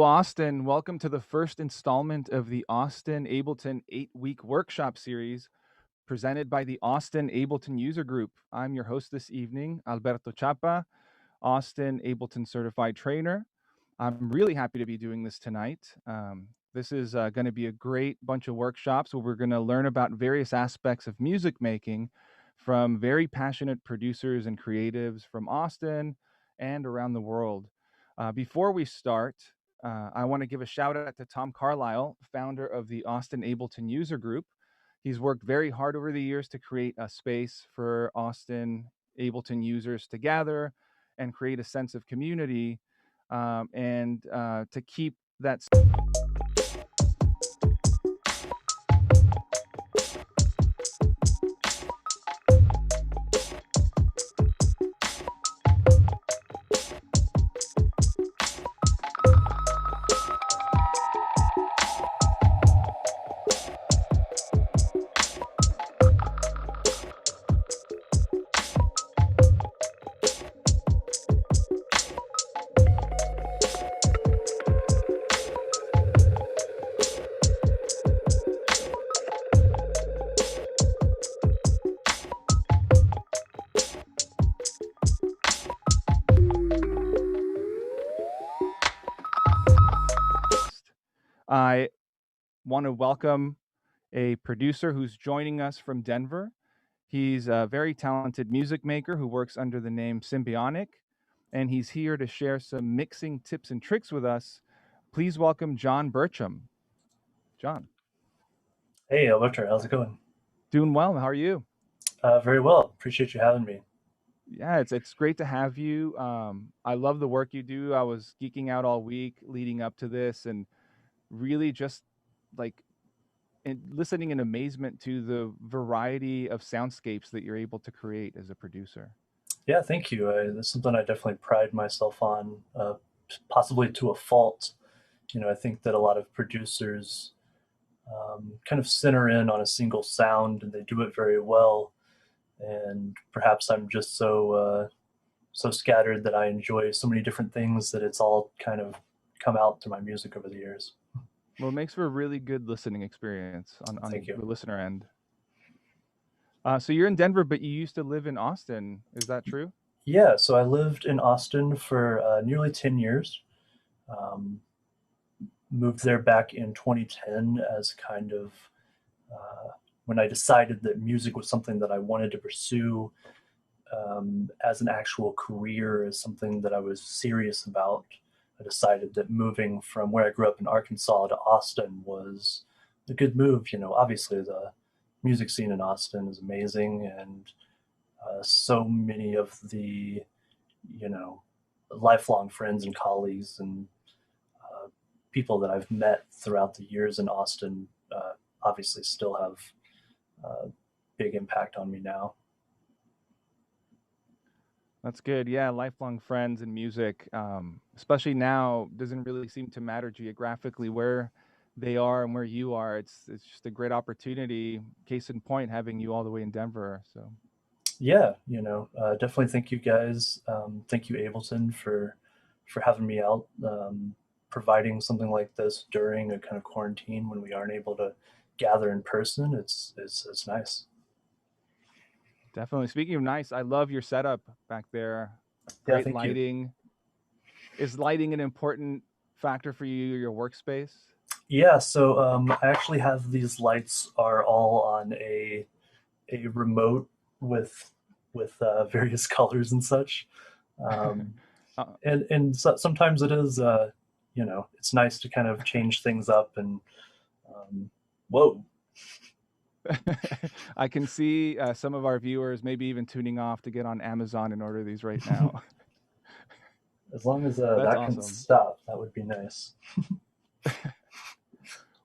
Austin. Welcome to the first installment of the Austin Ableton 8-week workshop series presented by the Austin Ableton User Group. I'm your host this evening, Alberto Chapa, Austin Ableton Certified Trainer. I'm really happy to be doing this tonight. This is going to be a great bunch of workshops where we're going to learn about various aspects of music making from very passionate producers and creatives from Austin and around the world. Before we start, I want to give a shout out to Tom Carlisle, founder of the Austin Ableton User Group. He's worked very hard over the years to create a space for Austin Ableton users to gather and create a sense of community and to keep that. I want to welcome a producer who's joining us from Denver. He's a very talented music maker who works under the name Psymbionic, and he's here to share some mixing tips and tricks with us. Please welcome John Bertram. John. Hey, Alberto, how's it going? Doing well. How are you? Very well. Appreciate you having me. Yeah, it's great to have you. I love the work you do. I was geeking out all week leading up to this and really just like listening in amazement to the variety of soundscapes that you're able to create as a producer. Yeah, thank you. That's something I definitely pride myself on, possibly to a fault. I think that a lot of producers kind of center in on a single sound and they do it very well. And perhaps I'm just so scattered that I enjoy so many different things that it's all kind of come out through my music over the years. Well, it makes for a really good listening experience on Thank you. the listener end. So you're in Denver, but you used to live in Austin. Is that true? Yeah, so I lived in Austin for nearly 10 years. Um, Moved there back in 2010 as kind of when I decided that music was something that I wanted to pursue as an actual career, as something that I was serious about. I decided that moving from where I grew up in Arkansas to Austin was a good move. Obviously the music scene in Austin is amazing, and so many of the, lifelong friends and colleagues and people that I've met throughout the years in Austin obviously still have big impact on me now. That's good. Yeah, lifelong friends and music, especially now, doesn't really seem to matter geographically where they are and where you are. It's just a great opportunity. Case in point, having you all the way in Denver. So Yeah, definitely thank you guys. Thank you, Ableton, for having me out, providing something like this during a kind of quarantine when we aren't able to gather in person. It's nice. definitely. Speaking of nice, I love your setup back there. Yeah, Great thank you. lighting. Is lighting an important factor for you, your workspace? Yeah, so I actually have these lights are all on a remote with various colors and such. Um, uh, and so, sometimes it is it's nice to kind of change things up and whoa. I can see some of our viewers maybe even tuning off to get on Amazon and order these right now. As long as That's that can awesome. stop, that would be nice.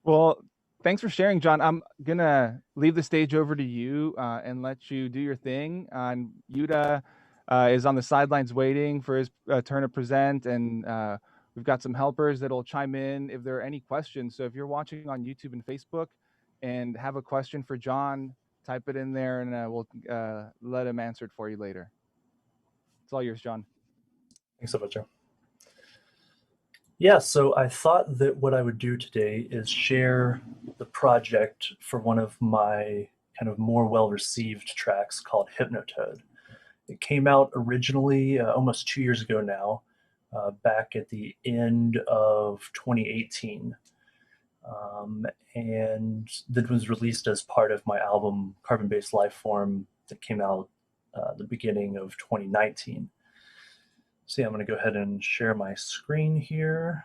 Well, thanks for sharing, John. I'm gonna leave the stage over to you and let you do your thing. And Yeuda is on the sidelines waiting for his turn to present, and we've got some helpers that'll chime in if there are any questions. So if you're watching on YouTube and Facebook and have a question for John, type it in there, and we'll let him answer it for you later. It's all yours, John. Thanks so much, Joe. Yeah, so I thought that what I would do today is share the project for one of my kind of more well-received tracks called Hypnotoad. It came out originally almost 2 years ago now, back at the end of 2018. Um, and that was released as part of my album Carbon-Based Lifeform that came out the beginning of 2019. So yeah, I'm going to go ahead and share my screen here.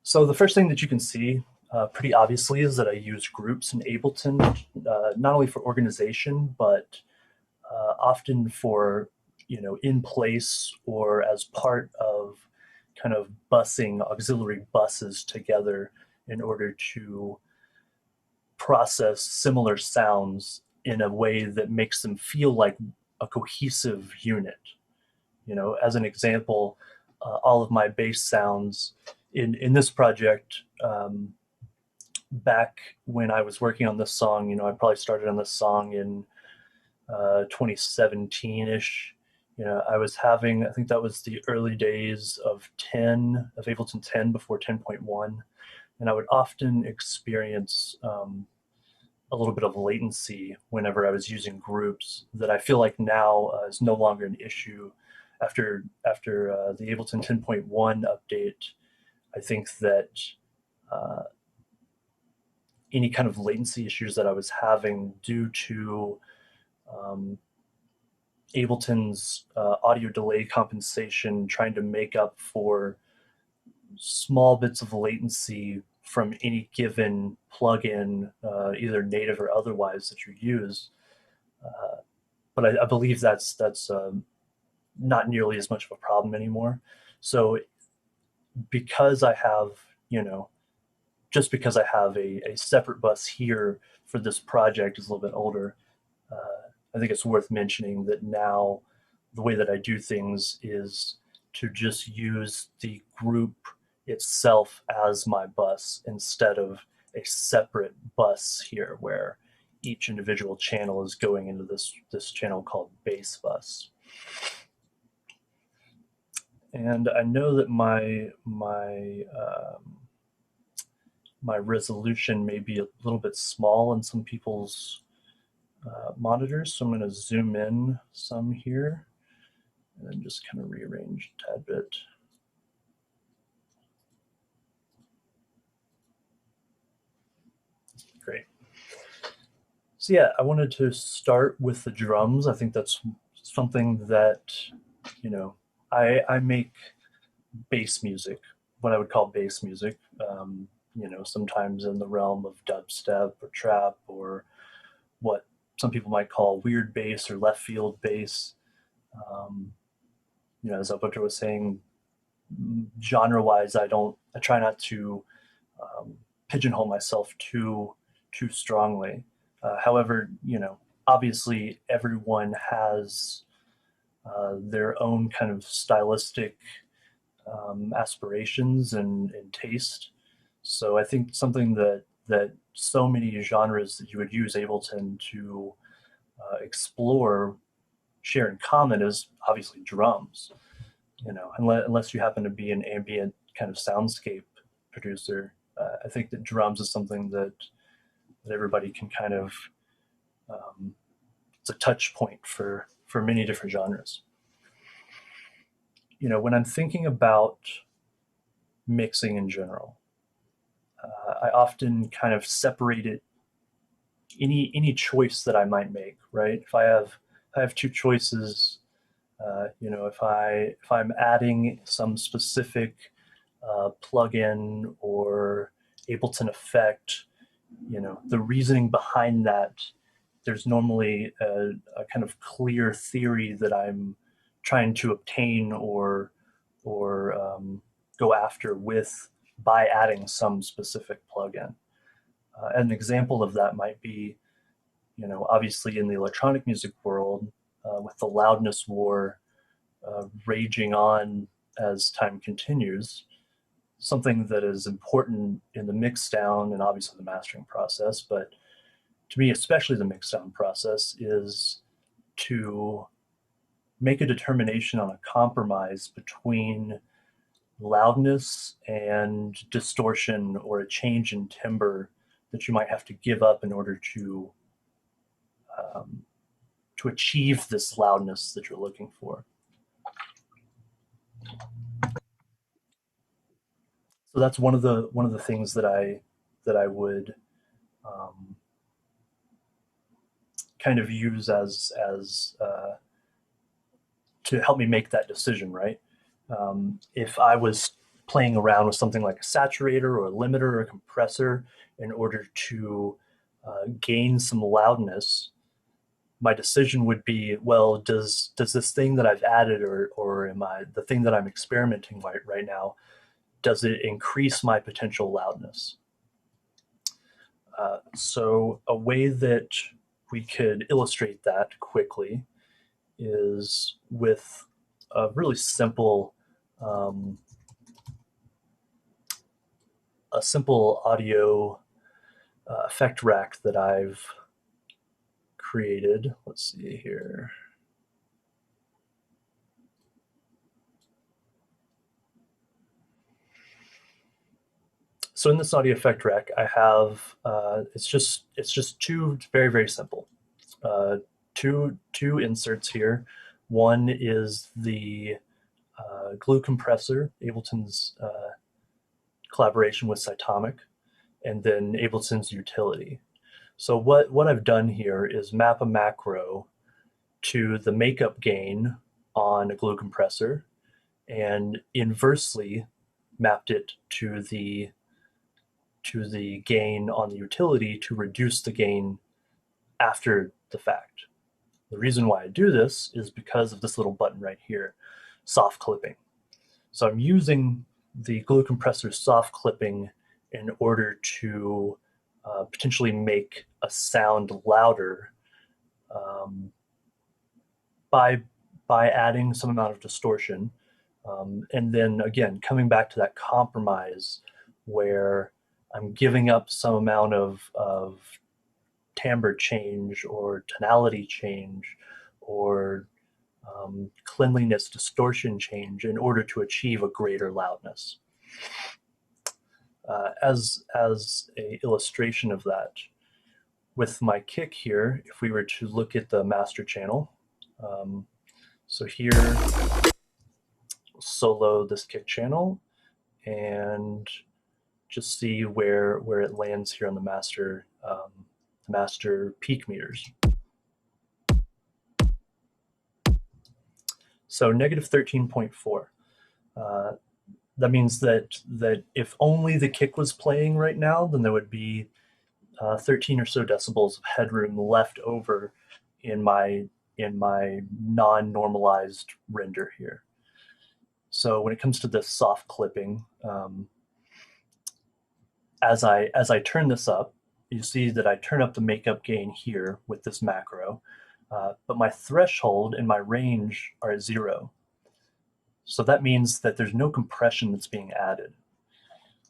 So the first thing that you can see pretty obviously is that I use groups in Ableton, not only for organization, but often for, in place or as part of kind of busing auxiliary buses together in order to process similar sounds in a way that makes them feel like a cohesive unit. As an example, all of my bass sounds in this project, back when I was working on this song, I probably started on this song in 2017-ish. I was having, I think that was the early days of Ableton 10 before 10.1, and I would often experience a little bit of latency whenever I was using groups that I feel like now is no longer an issue after the Ableton 10.1 update. I think that uh, any kind of latency issues that I was having due to um, Ableton's audio delay compensation trying to make up for small bits of latency from any given plugin, either native or otherwise, that you use. But I believe that's not nearly as much of a problem anymore. So because I have, just because I have a separate bus here for this project is a little bit older, I think it's worth mentioning that now the way that I do things is to just use the group itself as my bus instead of a separate bus here where each individual channel is going into this channel called bass bus. And I know that my resolution may be a little bit small in some people's monitors, so I'm going to zoom in some here and then just kind of rearrange a tad bit. Great. So yeah, I wanted to start with the drums. I think that's something that, I make bass music, what I would call bass music, sometimes in the realm of dubstep or trap or what some people might call weird bass or left field bass. Um, as Alberto was saying, genre-wise, I try not to pigeonhole myself too strongly. However, obviously everyone has their own kind of stylistic aspirations and taste. So I think something that so many genres that you would use Ableton to explore share in common is obviously drums. Unless you happen to be an ambient kind of soundscape producer, I think that drums is something that everybody can kind of it's a touch point for many different genres. When I'm thinking about mixing in general, I often kind of separate it, any choice that I might make, right? If I have two choices, if I'm adding some specific plugin or Ableton effect, the reasoning behind that, there's normally a kind of clear theory that I'm trying to obtain or go after with by adding some specific plugin. An example of that might be, obviously in the electronic music world, with the loudness war raging on as time continues, something that is important in the mix down and obviously the mastering process, but to me, especially the mix down process, is to make a determination on a compromise between loudness and distortion, or a change in timbre that you might have to give up in order to achieve this loudness that you're looking for. So that's one of the things that I would kind of use as to help me make that decision, right? If I was playing around with something like a saturator or a limiter or a compressor in order to gain some loudness, my decision would be, well, does this thing that I've added, or am I the thing that I'm experimenting right now, does it increase my potential loudness? So a way that we could illustrate that quickly is with a really simple audio effect rack that I've created. Let's see here. So in this audio effect rack, I have it's just two, very, very simple. Two inserts here. One is the glue compressor, Ableton's collaboration with Psymbionic, and then Ableton's utility. So what I've done here is map a macro to the makeup gain on a glue compressor, and inversely mapped it to the gain on the utility to reduce the gain after the fact. The reason why I do this is because of this little button right here, soft clipping. So I'm using the glue compressor soft clipping in order to potentially make a sound louder by adding some amount of distortion. And then again, coming back to that compromise where I'm giving up some amount of timbre change or tonality change or cleanliness distortion change in order to achieve a greater loudness. As a illustration of that, with my kick here, if we were to look at the master channel, so here, solo this kick channel and just see where it lands here on the master peak meters. So negative 13.4. That means that if only the kick was playing right now, then there would be 13 or so decibels of headroom left over in my non-normalized render here. So when it comes to this soft clipping, as I turn this up, you see that I turn up the makeup gain here with this macro, but my threshold and my range are at 0. So that means that there's no compression that's being added.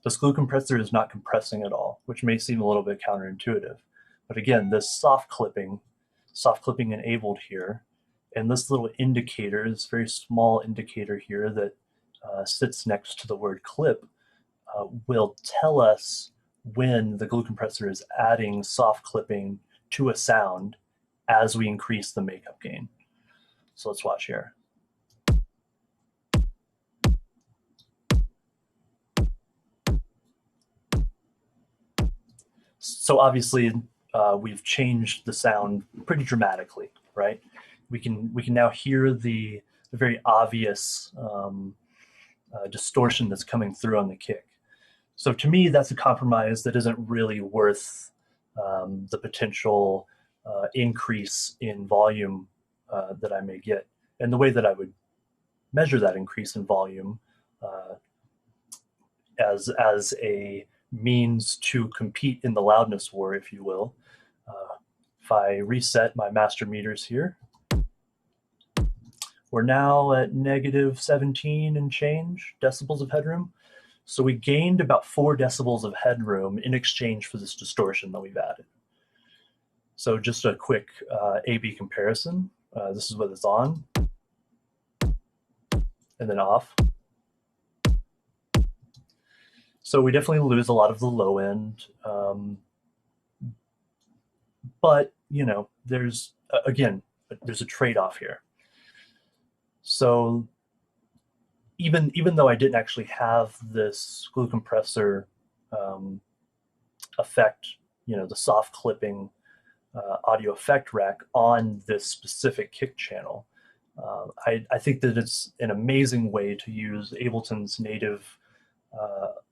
This glue compressor is not compressing at all, which may seem a little bit counterintuitive. But again, this soft clipping enabled here, and this little indicator, this very small indicator here that sits next to the word clip, will tell us when the glue compressor is adding soft clipping to a sound as we increase the makeup gain. So let's watch here. So obviously we've changed the sound pretty dramatically, right? We can now hear the very obvious distortion that's coming through on the kick. So to me, that's a compromise that isn't really worth the potential increase in volume that I may get. And the way that I would measure that increase in volume as a means to compete in the loudness war, if you will. If I reset my master meters here, we're now at negative 17 and change decibels of headroom. So we gained about 4 decibels of headroom in exchange for this distortion that we've added. So just a quick A-B comparison. This is what it's on, and then off. So we definitely lose a lot of the low end, but you know, there's again, there's a trade-off here. So even though I didn't actually have this glue compressor effect, you know, the soft clipping audio effect rack on this specific kick channel, I think that it's an amazing way to use Ableton's native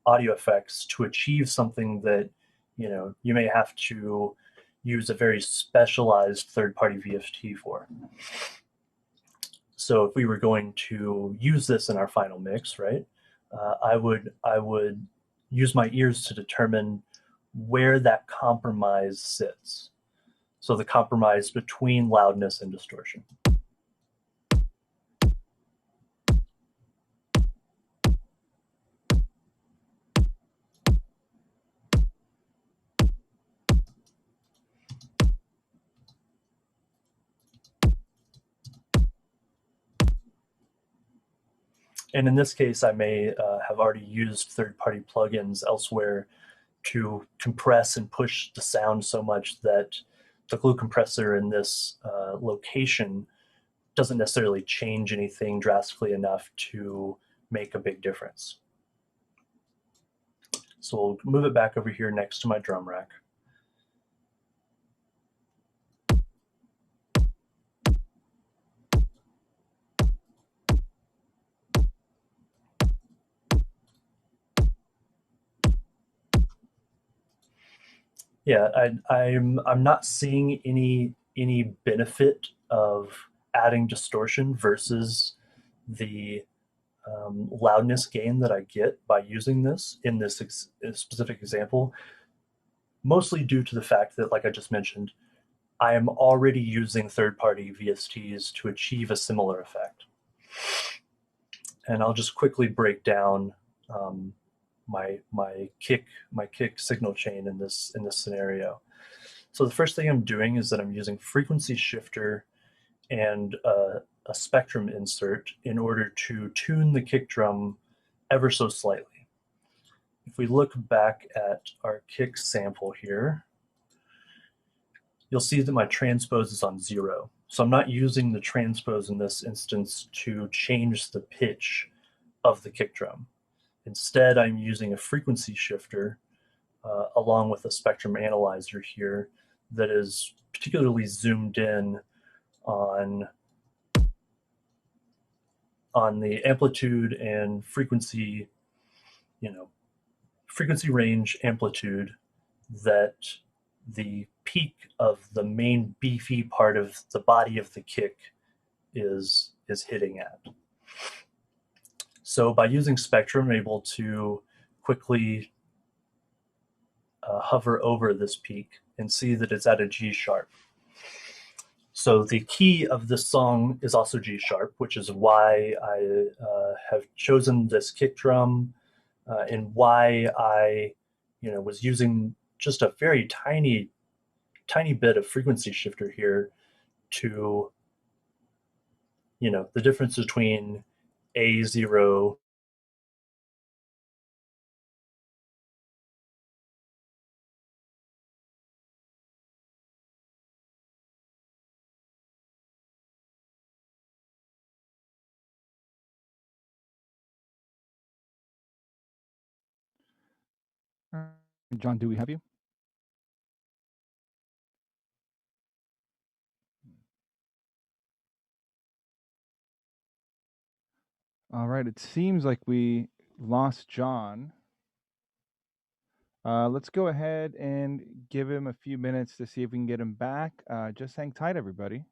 audio effects to achieve something that, you know, you may have to use a very specialized third-party VST for. So if we were going to use this in our final mix, right, I would use my ears to determine where that compromise sits. So the compromise between loudness and distortion. And in this case, I may have already used third-party plugins elsewhere to compress and push the sound so much that the glue compressor in this location doesn't necessarily change anything drastically enough to make a big difference. So we'll move it back over here next to my drum rack. Yeah, I'm not seeing any benefit of adding distortion versus the loudness gain that I get by using this in this specific example, mostly due to the fact that, like I just mentioned, I am already using third-party VSTs to achieve a similar effect. And I'll just quickly break down my kick signal chain in this scenario. So the first thing I'm doing is that I'm using frequency shifter and a spectrum insert in order to tune the kick drum ever so slightly. If we look back at our kick sample here, you'll see that my transpose is on 0. So I'm not using the transpose in this instance to change the pitch of the kick drum. Instead, I'm using a frequency shifter along with a spectrum analyzer here that is particularly zoomed in on the amplitude and frequency, frequency range amplitude that the peak of the main beefy part of the body of the kick is hitting at. So by using spectrum, I'm able to quickly hover over this peak and see that it's at a G sharp. So the key of this song is also G sharp, which is why I have chosen this kick drum and why I was using just a very tiny bit of frequency shifter here to, the difference between A0 John, do we have you? All right, it seems like we lost John. Let's go ahead and give him a few minutes to see if we can get him back. Just hang tight, everybody.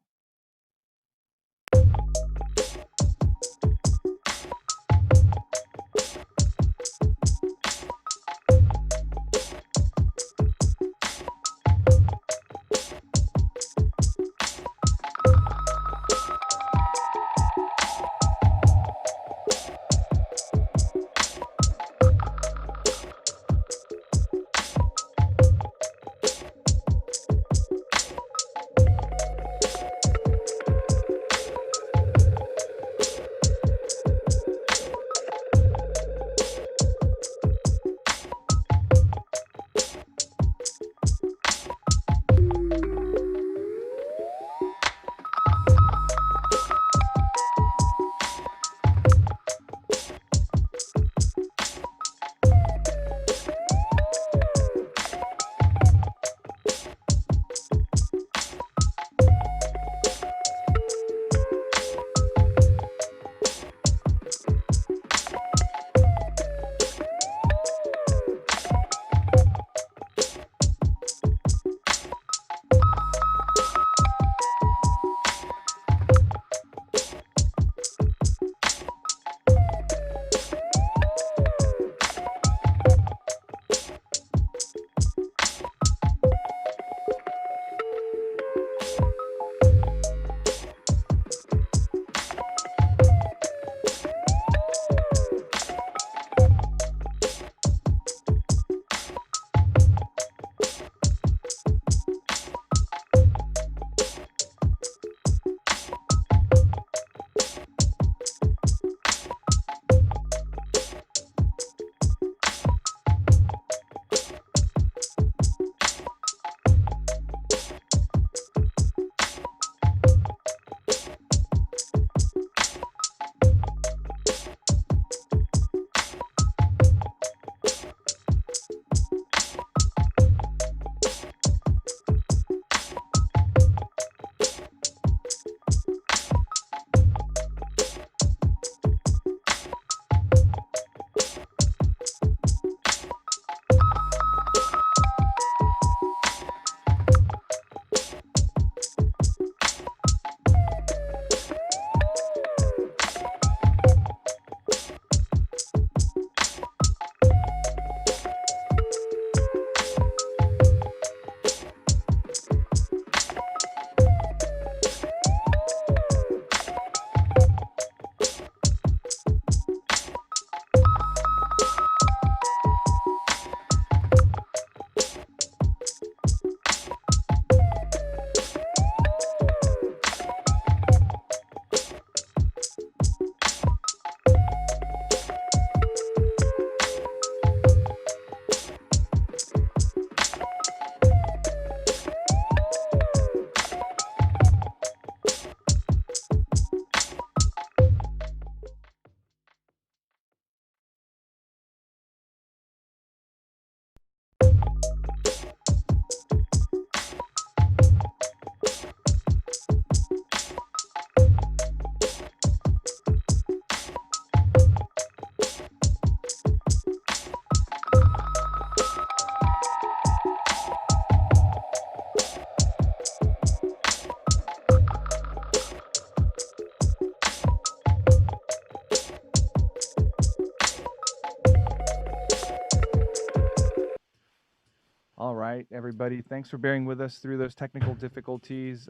right, everybody. Thanks for bearing with us through those technical difficulties.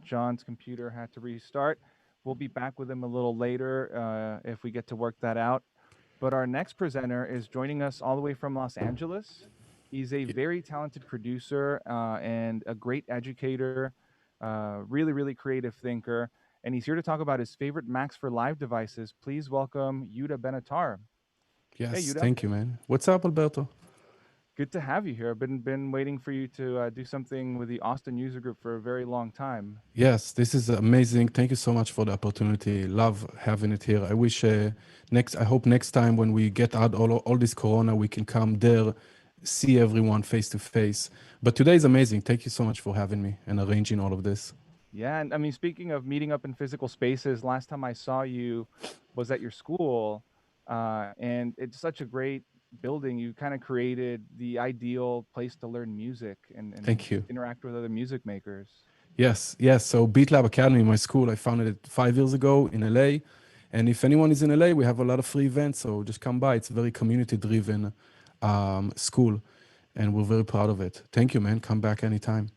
John's computer had to restart. We'll be back with him a little later if we get to work that out. But our next presenter is joining us all the way from Los Angeles. He's a very talented producer and a great educator, really, really creative thinker. And he's here to talk about his favorite Macs for live devices. Please welcome Yeuda Ben-Atar. Hey, Yes, Yeuda. thank you, man. What's up, Alberto? Good to have you here. I've been waiting for you to do something with the Austin user group for a very long time. Yes, this is amazing. Thank you so much for the opportunity. Love having it here. I wish I hope next time when we get out all this Corona, we can come there, see everyone face to face. But today is amazing. Thank you so much for having me and arranging all of this. Yeah, and I mean, speaking of meeting up in physical spaces, last time I saw you was at your school, and it's such a great building. You kind of created the ideal place to learn music and Thank you. interact with other music makers. Yes, yes. So Beat Lab Academy, my school, I founded it 5 years ago in LA. And if anyone is in LA, we have a lot of free events. So just come by. It's a very community-driven school, and we're very proud of it. Thank you, man. Come back anytime.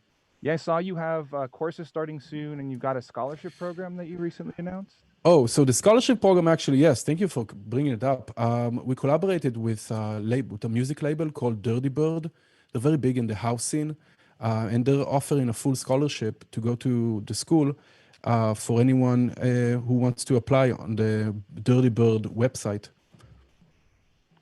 Yeah, I saw you have courses starting soon, and you've got a scholarship program that you recently announced. Oh, so the scholarship program, actually, yes. Thank you for bringing it up. We collaborated with with a music label called Dirty Bird. They're very big in the house scene, and they're offering a full scholarship to go to the school for anyone who wants to apply on the Dirty Bird website.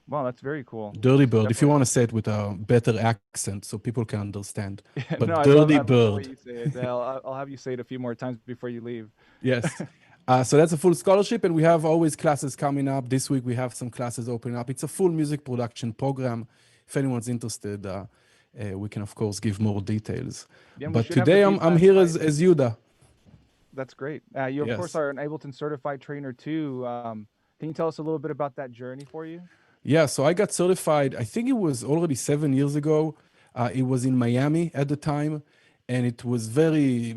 Wow, that's very cool. Dirty Bird, if you Definitely. want to say it with a better accent so people can understand. No, But Dirty I love the way Bird. you say it. I'll have you say it a few more times before you leave. Yes. So that's a full scholarship, and we have always classes coming up. This week we have some classes opening up. It's a full music production program. If anyone's interested, we can of course give more details. Yeah, and we But should have the today I'm feedback here by as Yeuda. That's great. You of course Yes. are an Ableton certified trainer too. Can you tell us a little bit about that journey for you? Yeah, so I got certified, I think it was already 7 years ago. It was in Miami at the time, and it was very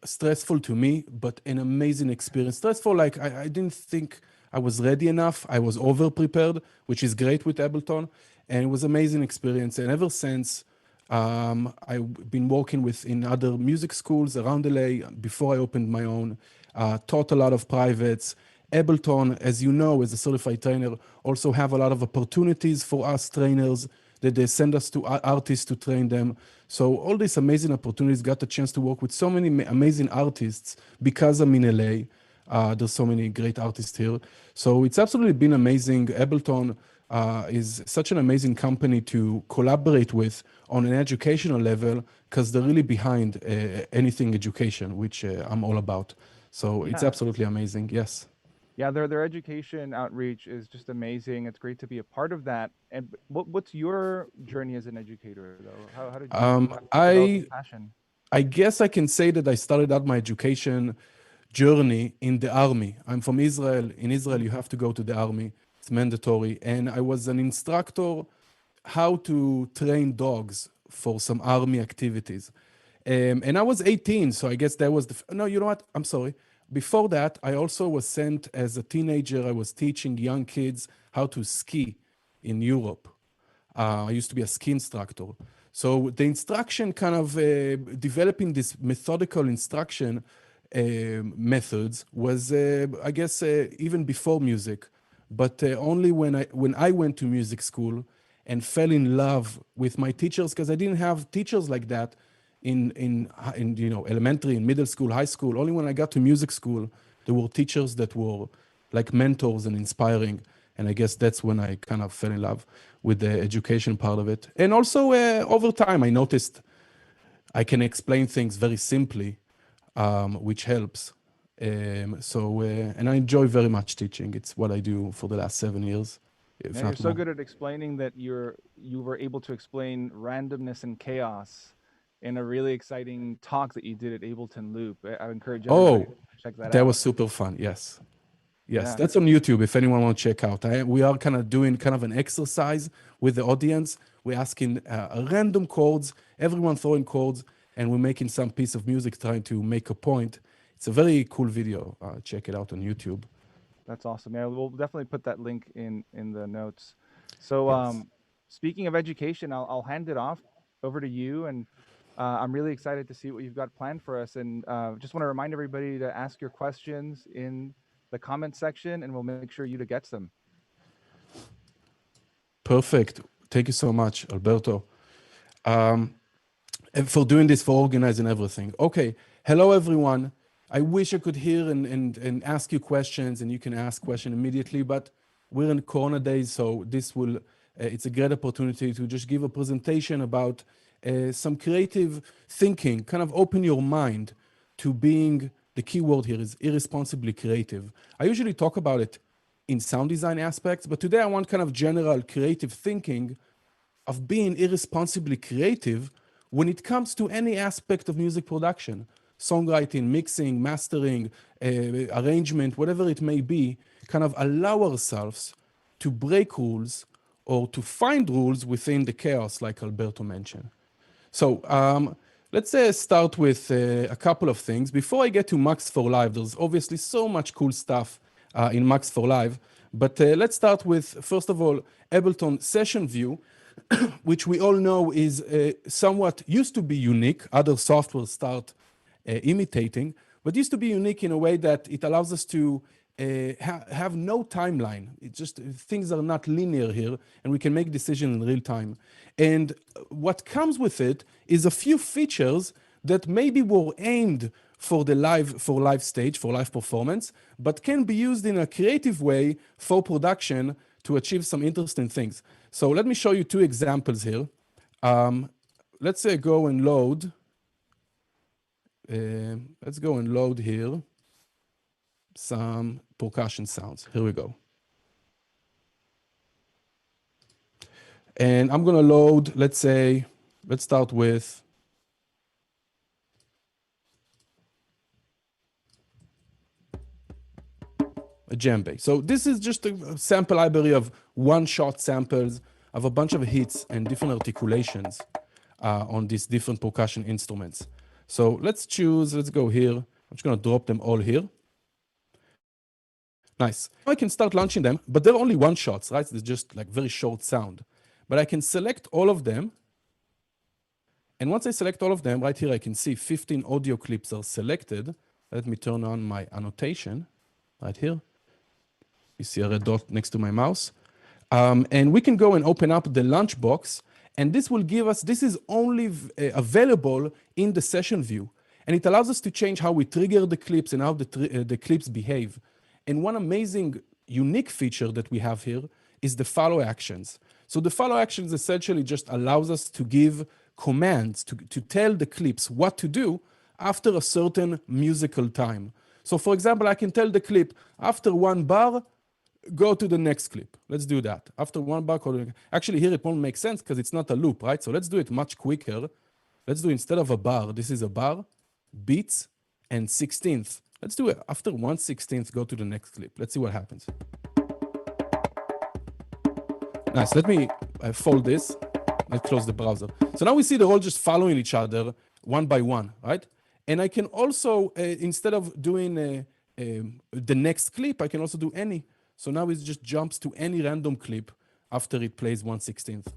stressful to me, but an amazing experience. Stressful, like I didn't think I was ready enough. I was over prepared, which is great with Ableton, and it was amazing experience. And ever since, I've been working in other music schools around LA before I opened my own, taught a lot of privates. Ableton, as you know, as a certified trainer, also have a lot of opportunities for us trainers that they send us to artists to train them. So all these amazing opportunities, got the chance to work with so many amazing artists because I'm in LA. There's so many great artists here. So it's absolutely been amazing. Ableton is such an amazing company to collaborate with on an educational level because they're really behind anything education, which I'm all about. So it's Yeah. absolutely amazing. Yes. Yeah, their education outreach is just amazing. It's great to be a part of that. And what's your journey as an educator though? How did you develop this I passion? I guess I can say that I started out my education journey in the army. I'm from Israel. In Israel, you have to go to the army. It's mandatory. And I was an instructor how to train dogs for some army activities. And I was 18, so I guess that was no, you know what? I'm sorry. Before that, I also was sent as a teenager. I was teaching young kids how to ski in Europe. I used to be a ski instructor. So the instruction kind of developing this methodical instruction methods was, I guess, even before music, but only when I went to music school and fell in love with my teachers, because I didn't have teachers like that in elementary and middle school, high school. Only when I got to music school, there were teachers that were like mentors and inspiring. And I guess that's when I kind of fell in love with the education part of it. And also over time, I noticed I can explain things very simply, which helps. And I enjoy very much teaching. It's what I do for the last 7 years, if Yeah, you're not so more. good at explaining that you were able to explain randomness and chaos in a really exciting talk that you did at Ableton Loop. I encourage everybody Oh, to check that that was out. super fun. Yes. Yes, Yeah. that's on YouTube if anyone wants to check out. We are kind of doing kind of an exercise with the audience. We're asking random chords, everyone throwing chords, and we're making some piece of music trying to make a point. It's a very cool video. Check it out on YouTube. That's awesome. Yeah, we'll definitely put that link in the notes. So, Yes. speaking of education, I'll hand it off over to you. And I'm really excited to see what you've got planned for us. And just want to remind everybody to ask your questions in the comment section, and we'll make sure Yeuda gets them. Perfect. Thank you so much, Alberto, and for doing this, for organizing everything. Okay. Hello, everyone. I wish I could hear and ask you questions, and you can ask questions immediately, but we're in Corona days, so this will, it's a great opportunity to just give a presentation about some creative thinking, kind of open your mind to being, the key word here is irresponsibly creative. I usually talk about it in sound design aspects, but today I want kind of general creative thinking of being irresponsibly creative when it comes to any aspect of music production, songwriting, mixing, mastering, arrangement, whatever it may be, kind of allow ourselves to break rules or to find rules within the chaos, like Alberto mentioned. So let's start with a couple of things. Before I get to Max for Live, there's obviously so much cool stuff in Max for Live, but let's start with, first of all, Ableton Session View, which we all know is somewhat used to be unique. Other software start imitating, but used to be unique in a way that it allows us to have no timeline. It just, things are not linear here, and we can make decisions in real time. And what comes with it is a few features that maybe were aimed for the live stage, for live performance, but can be used in a creative way for production to achieve some interesting things. So let me show you two examples here. Let's say go and load. Let's go and load here some percussion sounds. Here we go. And I'm gonna load, let's start with a djembe. So this is just a sample library of one-shot samples of a bunch of hits and different articulations on these different percussion instruments. So let's go here. I'm just gonna drop them all here. Nice. I can start launching them, but they're only one-shots, right? They're just like very short sound. But I can select all of them. And once I select all of them, right here I can see 15 audio clips are selected. Let me turn on my annotation right here. You see a red dot next to my mouse. And we can go and open up the launch box, and this will give us, this is only available in the session view. And it allows us to change how we trigger the clips and how the clips behave. And one amazing, unique feature that we have here is the follow actions. So the follow actions essentially just allows us to give commands, to tell the clips what to do after a certain musical time. So for example, I can tell the clip, after 1 bar, go to the next clip. Let's do that. After 1 bar, actually here it won't make sense because it's not a loop, right? So let's do it much quicker. Let's do, instead of a bar, this is a bar, beats, and 16th. Let's do it. After 1/16th, go to the next clip. Let's see what happens. Nice. Let me fold this. Let's close the browser. So now we see they're all just following each other one by one, right? And I can also, instead of doing the next clip, I can also do any. So now it just jumps to any random clip after it plays 1/16th.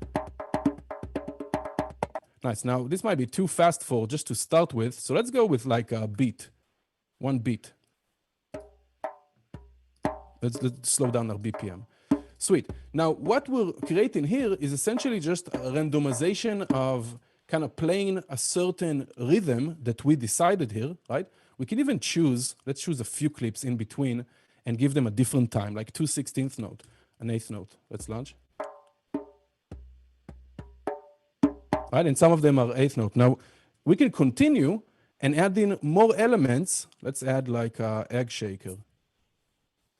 Nice. Now this might be too fast for just to start with. So let's go with like a beat. 1 beat. Let's slow down our BPM. Sweet. Now, what we're creating here is essentially just a randomization of kind of playing a certain rhythm that we decided here, right? We can even choose, let's choose a few clips in between and give them a different time, like 2/16th note, an 8th note. Let's launch. Right, and some of them are 8th note. Now, we can continue and add in more elements. Let's add like a egg shaker.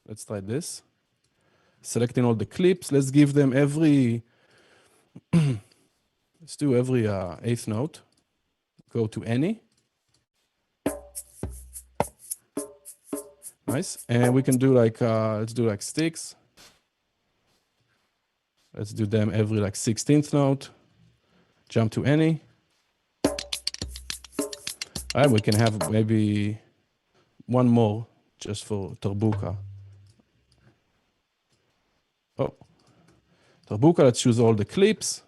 Let's try this. Selecting all the clips. Let's give them every, let's do every 8th note. Go to any. Nice. And we can do like, let's do like sticks. Let's do them every like 16th note. Jump to any. All right, we can have maybe one more just for Tarbuka. Oh, Tarbuka, let's choose all the clips.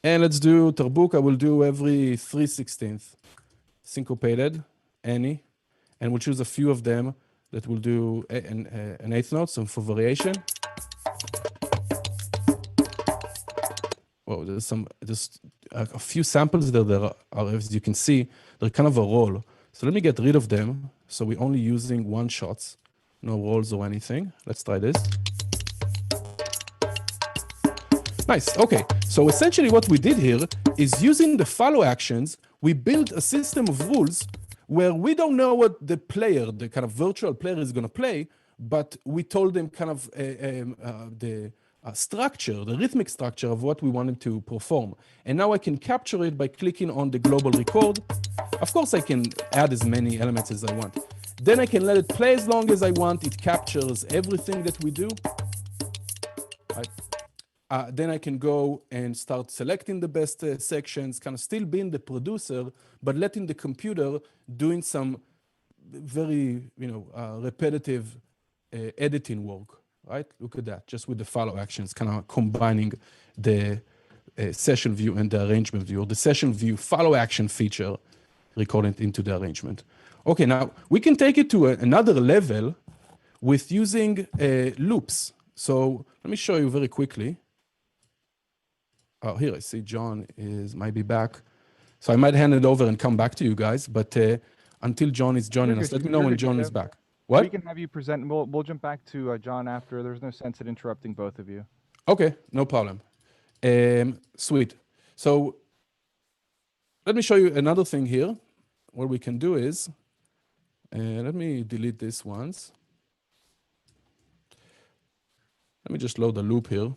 And let's do Tarbuk. I will do every 3/16 syncopated, any, and we'll choose a few of them that will do an eighth note, so for variation. Oh, there's a few samples there that are, as you can see, they're kind of a roll. So let me get rid of them. So we're only using one shots, no rolls or anything. Let's try this. Nice, okay. So essentially what we did here is using the follow actions, we built a system of rules where we don't know what the player, the kind of virtual player is gonna play, but we told them kind of the structure, the rhythmic structure of what we wanted to perform. And now I can capture it by clicking on the global record. Of course, I can add as many elements as I want. Then I can let it play as long as I want. It captures everything that we do. Then I can go and start selecting the best sections, kind of still being the producer, but letting the computer doing some very, repetitive editing work, right? Look at that, just with the follow actions, kind of combining the session view and the arrangement view, or the session view follow action feature, recording it into the arrangement. Okay, now we can take it to another level with using loops. So let me show you very quickly. Oh, here I see John might be back. So I might hand it over and come back to you guys, but until John is joining us, let me know when John is back. What? We can have you present, we'll jump back to John after. There's no sense in interrupting both of you. Okay, no problem. Sweet. So let me show you another thing here. What we can do is, let me delete this once. Let me just load a loop here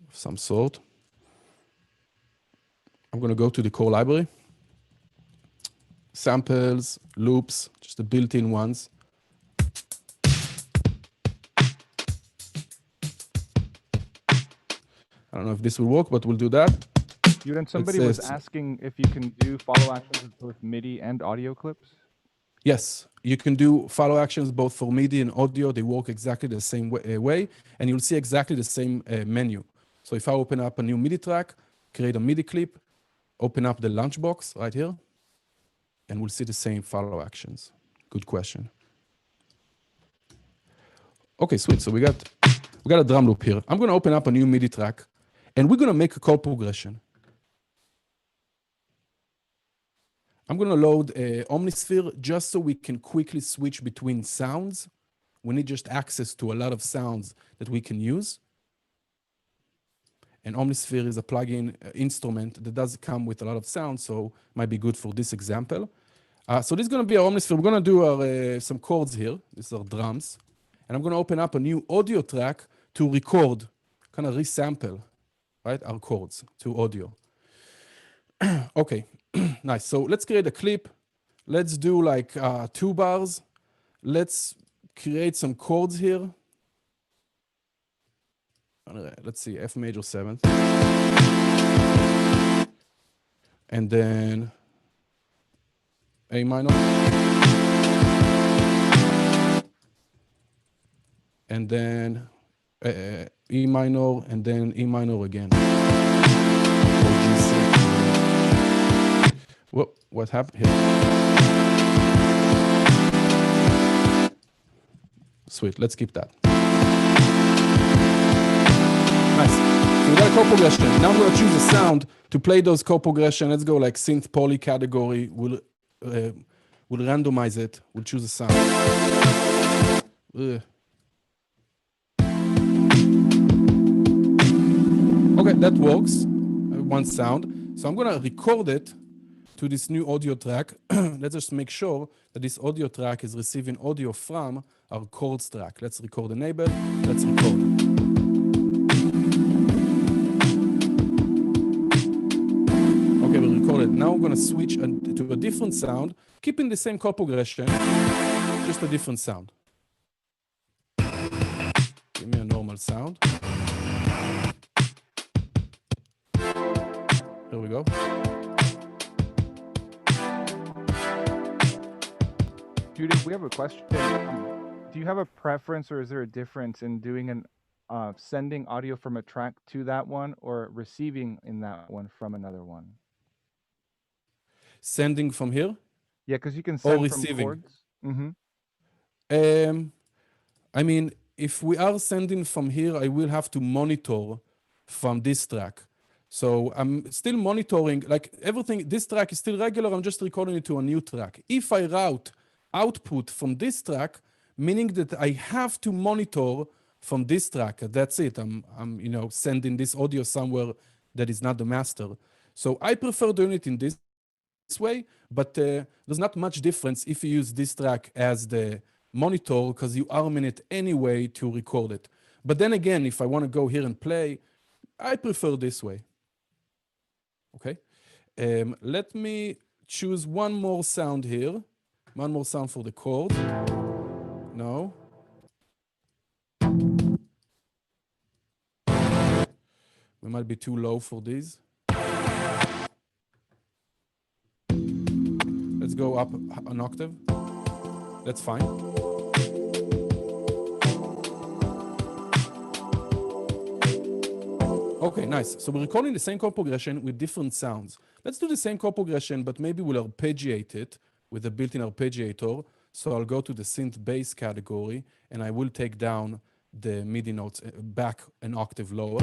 of some sort. I'm going to go to the core library. Samples, loops, just the built-in ones. I don't know if this will work, but we'll do that. Yeuda, somebody was asking if you can do follow actions with both MIDI and audio clips? Yes, you can do follow actions both for MIDI and audio. They work exactly the same way, and you'll see exactly the same menu. So if I open up a new MIDI track, create a MIDI clip, open up the launch box right here, and we'll see the same follow actions. Good question. Okay, sweet. So we got a drum loop here. I'm going to open up a new MIDI track, and we're going to make a chord progression. I'm going to load Omnisphere just so we can quickly switch between sounds. We need just access to a lot of sounds that we can use. And Omnisphere is a plugin instrument that does come with a lot of sound, so might be good for this example. So this is going to be our Omnisphere. We're going to do some chords here. These are drums. And I'm going to open up a new audio track to record, kind of resample, right, our chords to audio. Okay, nice. So let's create a clip. Let's do like 2 bars. Let's create some chords here. Let's see, F major 7th. And then A minor. And then E minor, and then E minor again. Whoa, what happened here? Sweet, let's keep that. Nice. So we got a chord progression. Now I'm going to choose a sound to play those chord progression. Let's go like synth poly category. We'll randomize it. We'll choose a sound. Okay, that works. One sound. So I'm going to record it to this new audio track. Let's just make sure that this audio track is receiving audio from our chords track. Let's record enable. Let's record. Okay, we recorded. Now we're going to switch to a different sound, keeping the same chord progression, just a different sound. Give me a normal sound. Here we go. Judith, we have a question. Do you have a preference, or is there a difference in doing an sending audio from a track to that one or receiving in that one from another one? Sending from here Yeah, because you can or send from receiving? chords. Mm-hmm. I mean, if we are sending from here, I will have to monitor from this track. So I'm still monitoring, like everything, this track is still regular, I'm just recording it to a new track. If I route output from this track, meaning that I have to monitor from this track, that's it. I'm sending this audio somewhere that is not the master. So I prefer doing it in this way, but there's not much difference if you use this track as the monitor because you arm in it anyway to record it. But then again, if I want to go here and play, I prefer this way. Okay, let me choose one more sound here. One more sound for the chord. No. We might be too low for these. Let's go up an octave. That's fine. Okay, nice. So we're recording the same chord progression with different sounds. Let's do the same chord progression, but maybe we'll arpeggiate it with a built-in arpeggiator. So I'll go to the synth bass category, and I will take down the MIDI notes back an octave lower.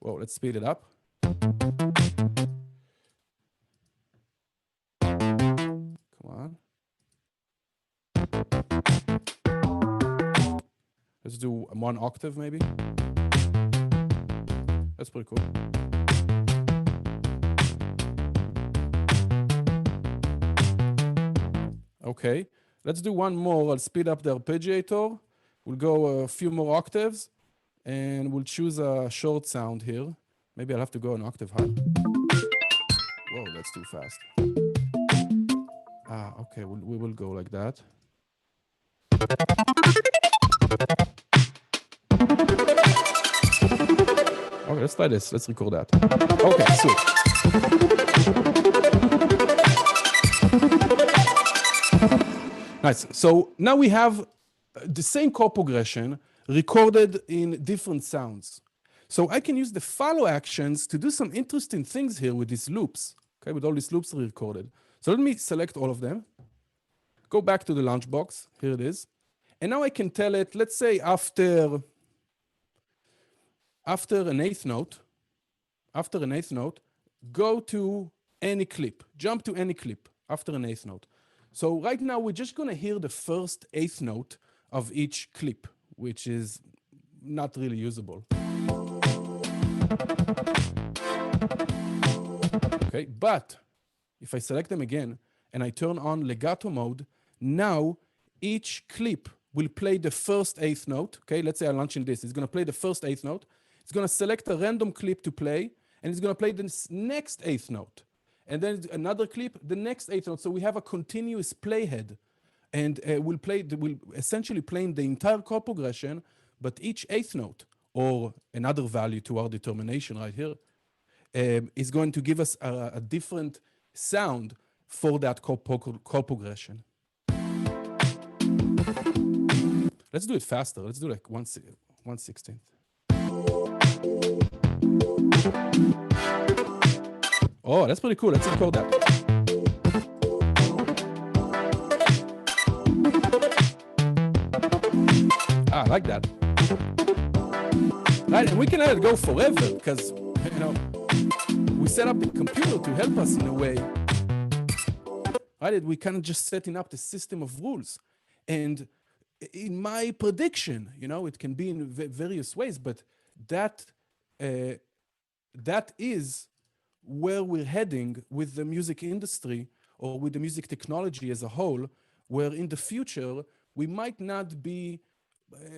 Well, let's speed it up. Come on. Let's do one octave, maybe. That's pretty cool. Okay, let's do one more. I'll speed up the arpeggiator. We'll go a few more octaves, and we'll choose a short sound here. Maybe I'll have to go an octave high. Whoa, that's too fast. Okay, we will go like that. Okay, let's try this. Let's record that. Okay, sweet. Nice. So now we have the same chord progression recorded in different sounds. So I can use the follow actions to do some interesting things here with these loops. Okay, with all these loops recorded. So let me select all of them. Go back to the launch box. Here it is. And now I can tell it, let's say after an eighth note, go to any clip, jump to any clip after an eighth note. So right now we're just gonna hear the first eighth note of each clip, which is not really usable. Okay, but if I select them again and I turn on legato mode, now each clip will play the first eighth note. Okay, let's say I'm launching this. It's gonna play the first eighth note. It's gonna select a random clip to play, and it's gonna play the next eighth note. And then another clip, the next eighth note. So we have a continuous playhead, and we'll essentially playing the entire chord progression, but each eighth note, or another value to our determination right here, is going to give us a different sound for that chord progression. Let's do it faster. Let's do like 1/16. Oh, that's pretty cool. Let's record that. I like that. Right, and we can let it go forever because, we set up the computer to help us in a way. Right, we kind of just setting up the system of rules. And in my prediction, it can be in various ways, but that is where we're heading with the music industry or with the music technology as a whole, where in the future, we might not be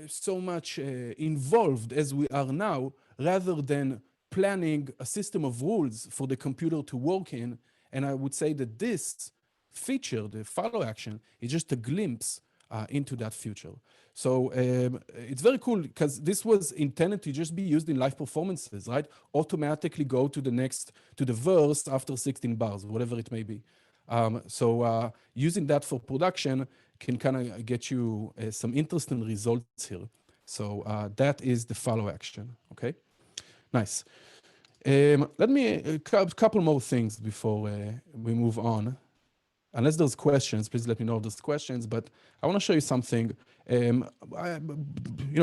so much involved as we are now, rather than planning a system of rules for the computer to work in. And I would say that this feature, the follow action, is just a glimpse into that future. So it's very cool because this was intended to just be used in live performances, right? Automatically go to the verse after 16 bars, whatever it may be. So using that for production can kind of get you some interesting results here. So that is the follow action, okay? Nice. Let me, a couple more things before we move on. Unless there's questions, please let me know if there's questions, but I want to show you something.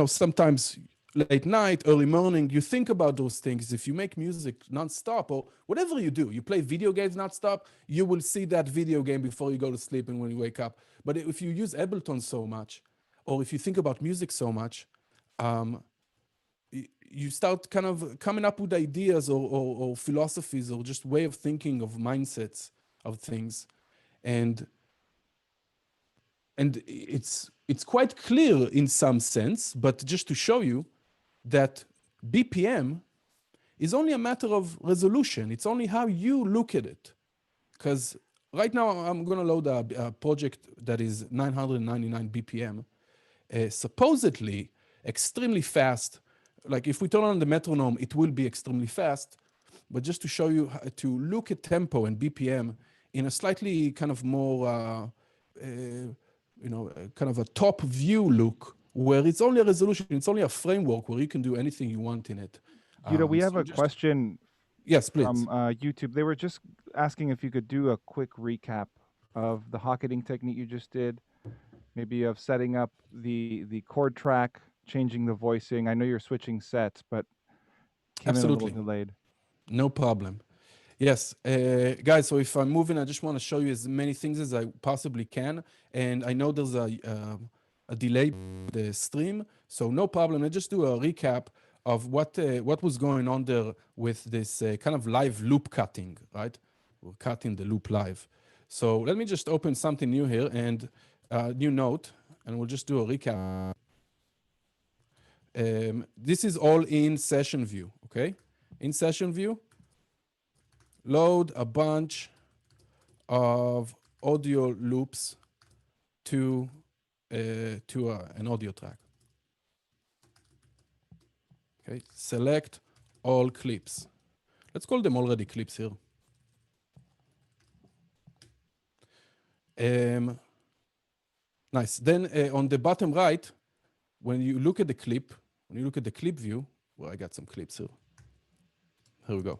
Sometimes late night, early morning, you think about those things. If you make music nonstop or whatever you do, you play video games nonstop, you will see that video game before you go to sleep and when you wake up. But if you use Ableton so much, or if you think about music so much, you start kind of coming up with ideas or philosophies or just way of thinking of mindsets of things. And it's quite clear in some sense, but just to show you that BPM is only a matter of resolution. It's only how you look at it. Because right now I'm going to load a project that is 999 BPM, supposedly extremely fast. Like if we turn on the metronome, it will be extremely fast. But just to show you how to look at tempo and BPM in a slightly kind of more, kind of a top view look, where it's only a resolution, it's only a framework where you can do anything you want in it. We have a question. Yes, please. From YouTube. They were just asking if you could do a quick recap of the hocketing technique you just did, maybe of setting up the chord track, changing the voicing. I know you're switching sets, but came Absolutely. in a little delayed. No problem. Yes, guys, so if I'm moving, I just want to show you as many things as I possibly can. And I know there's a delay in the stream, so no problem. Let's just do a recap of what was going on there with this kind of live loop cutting, right? We're cutting the loop live. So let me just open something new here and new note, and we'll just do a recap. This is all in session view, okay? In session view, load a bunch of audio loops to an audio track. Okay, select all clips. Let's call them already clips here. Nice. Then on the bottom right, when you look at the clip, view, well, I got some clips here. Here we go.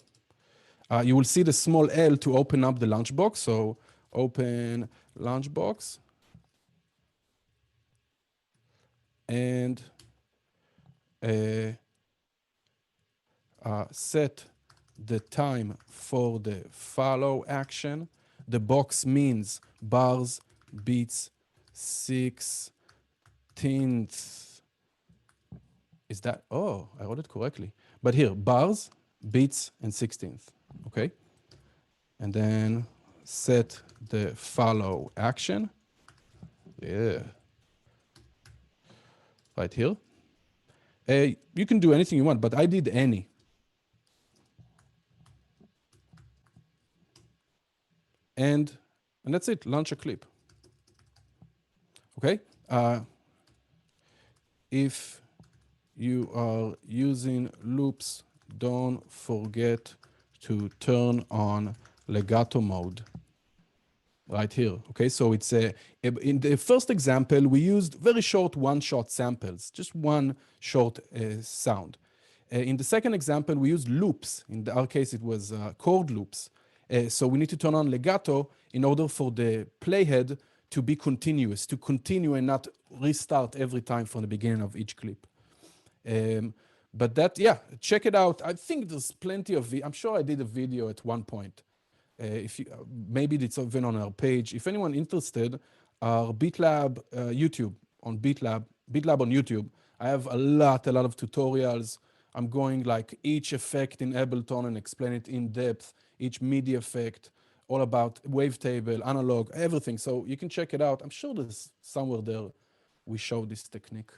You will see the small L to open up the launch box. So open launch box. And set the time for the follow action. The box means bars, beats, 16th. Is that, oh, I wrote it correctly. But here, bars, beats, and 16th, okay? And then set the follow action. Yeah. Right here. You can do anything you want, but I did any. And that's it, launch a clip. Okay? If you are using loops, don't forget to turn on legato mode. Right here, okay? So it's in the first example, we used very short one-shot samples, just one short sound. In the second example, we used loops. In our case, it was chord loops. So we need to turn on legato in order for the playhead to be continuous, to continue and not restart every time from the beginning of each clip. But that, yeah, check it out. I think there's plenty of, I'm sure I did a video at one point. If you, maybe it's even on our page. If anyone interested, our BeatLab YouTube, on BeatLab on YouTube, I have a lot of tutorials. I'm going like each effect in Ableton and explain it in depth, each MIDI effect, all about wavetable, analog, everything. So you can check it out. I'm sure there's somewhere there we show this technique.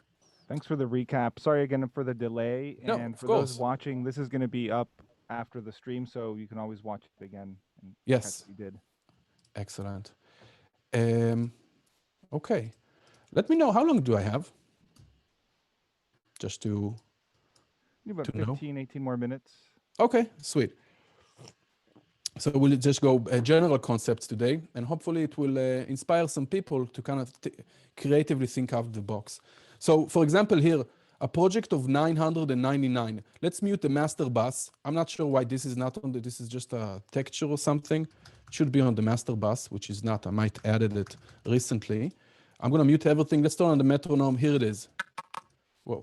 Thanks for the recap. Sorry again for the delay. No, and of for course. those watching, this is going to be up after the stream, so you can always watch it again and Yes. catch what you did. Excellent. Okay. Let me know, how long do I have? Just to About 15, 18 more minutes. Okay, sweet. So we'll just go general concepts today, and hopefully it will inspire some people to kind of creatively think out of the box. So for example here, a project of 999. Let's mute the master bus. I'm not sure why this is not on the, this is just a texture or something. It should be on the master bus, which is not. I might added it recently. I'm gonna mute everything. Let's turn on the metronome. Here it is. Whoa.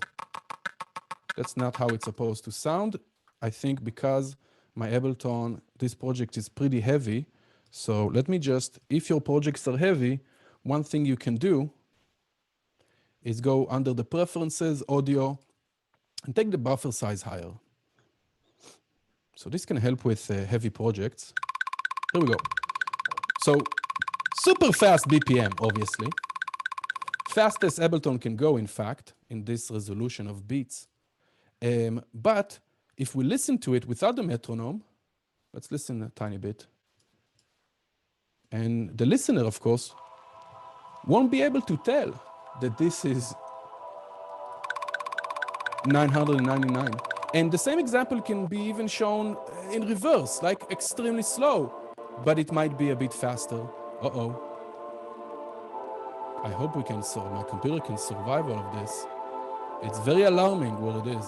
That's not how it's supposed to sound. I think because my Ableton, this project is pretty heavy. So let me just, if your projects are heavy, one thing you can do is go under the preferences, audio, and take the buffer size higher. So this can help with heavy projects. Here we go. So super fast BPM, obviously. Fastest Ableton can go, in fact, in this resolution of beats. But if we listen to it without the metronome, let's listen a tiny bit. And the listener, of course, won't be able to tell that this is 999. And the same example can be even shown in reverse, like extremely slow, but it might be a bit faster. Uh-oh. I hope my computer can survive all of this. It's very alarming what it is.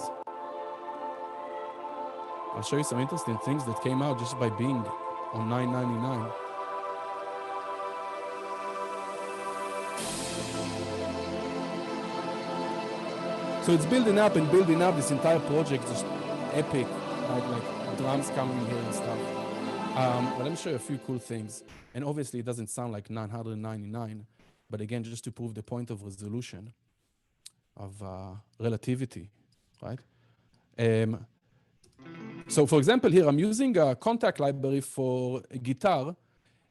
I'll show you some interesting things that came out just by being on 999. So it's building up and building up. This entire project is just epic, like drums coming in here and stuff. But let me show you a few cool things. And obviously it doesn't sound like 999, but again, just to prove the point of resolution, of relativity, right? So for example, here I'm using a contact library for a guitar,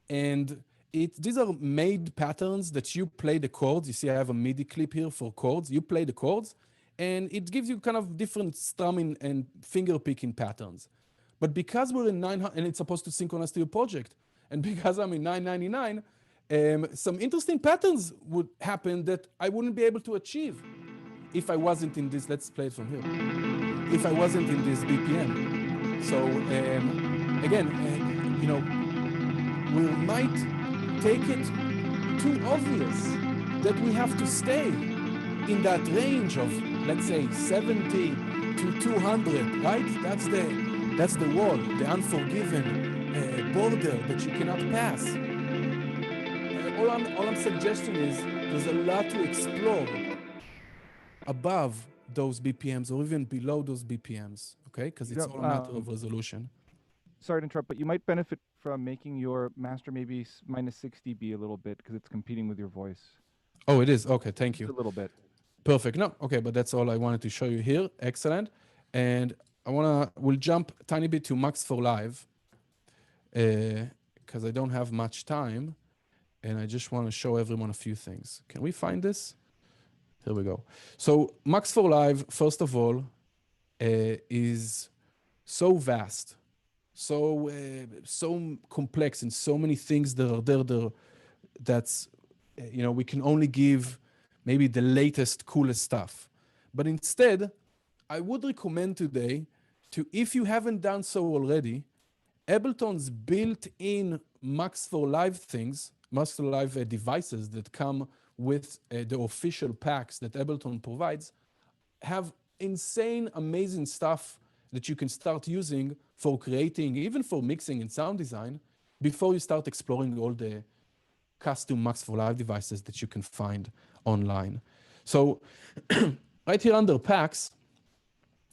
and these are made patterns that you play the chords. You see I have a MIDI clip here for chords. You play the chords, and it gives you kind of different strumming and finger picking patterns. But because we're in 900, and it's supposed to synchronize to your project, and because I'm in 999, some interesting patterns would happen that I wouldn't be able to achieve if I wasn't in this. Let's play it from here. If I wasn't in this BPM. So again, you know, we might take it too obvious that we have to stay in that range of, let's say, 70 to 200, right? That's the wall, the unforgiven border that you cannot pass. All I'm suggesting is there's a lot to explore above those BPMs or even below those BPMs, okay? Because it's all a matter of resolution. Sorry to interrupt, but you might benefit from making your master maybe minus 60 be a little bit, because it's competing with your voice. Oh, it is? Okay, thank you. Just a little bit. Perfect. No, okay, but that's all I wanted to show you here. Excellent. And we'll jump a tiny bit to Max for Live, because I don't have much time, and I just want to show everyone a few things. Can we find this? Here we go. So Max for Live, first of all, is so vast, so complex, and so many things that are there that's, you know, we can only give maybe the latest, coolest stuff. But instead, I would recommend today to, if you haven't done so already, Ableton's built-in Max for Live things, Max for Live devices that come with the official packs that Ableton provides, have insane, amazing stuff that you can start using for creating, even for mixing and sound design, before you start exploring all the custom Max for Live devices that you can find online. So right here under packs,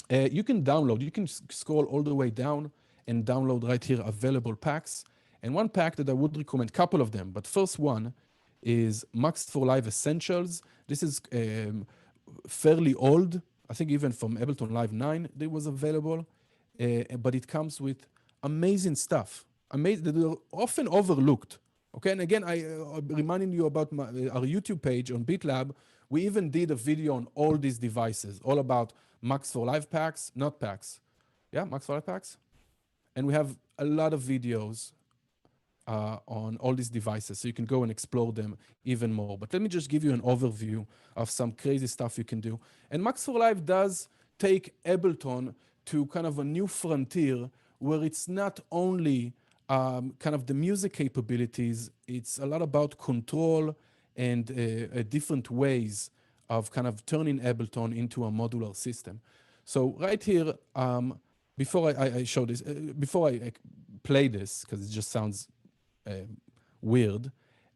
you can download, you can scroll all the way down and download right here available packs. And one pack that I would recommend, couple of them, but first one is Max for Live Essentials. This is fairly old. I think even from Ableton Live 9, it was available, but it comes with amazing stuff, that are often overlooked. Okay, and again, I'm reminding you about our YouTube page on BeatLab. We even did a video on all these devices, all about Max for Live packs, not packs. Yeah, Max for Live packs. And we have a lot of videos on all these devices, so you can go and explore them even more. But let me just give you an overview of some crazy stuff you can do. And Max for Live does take Ableton to kind of a new frontier where it's not only kind of the music capabilities, it's a lot about control and different ways of kind of turning Ableton into a modular system. So right here, before I show this, before I play this, because it just sounds weird,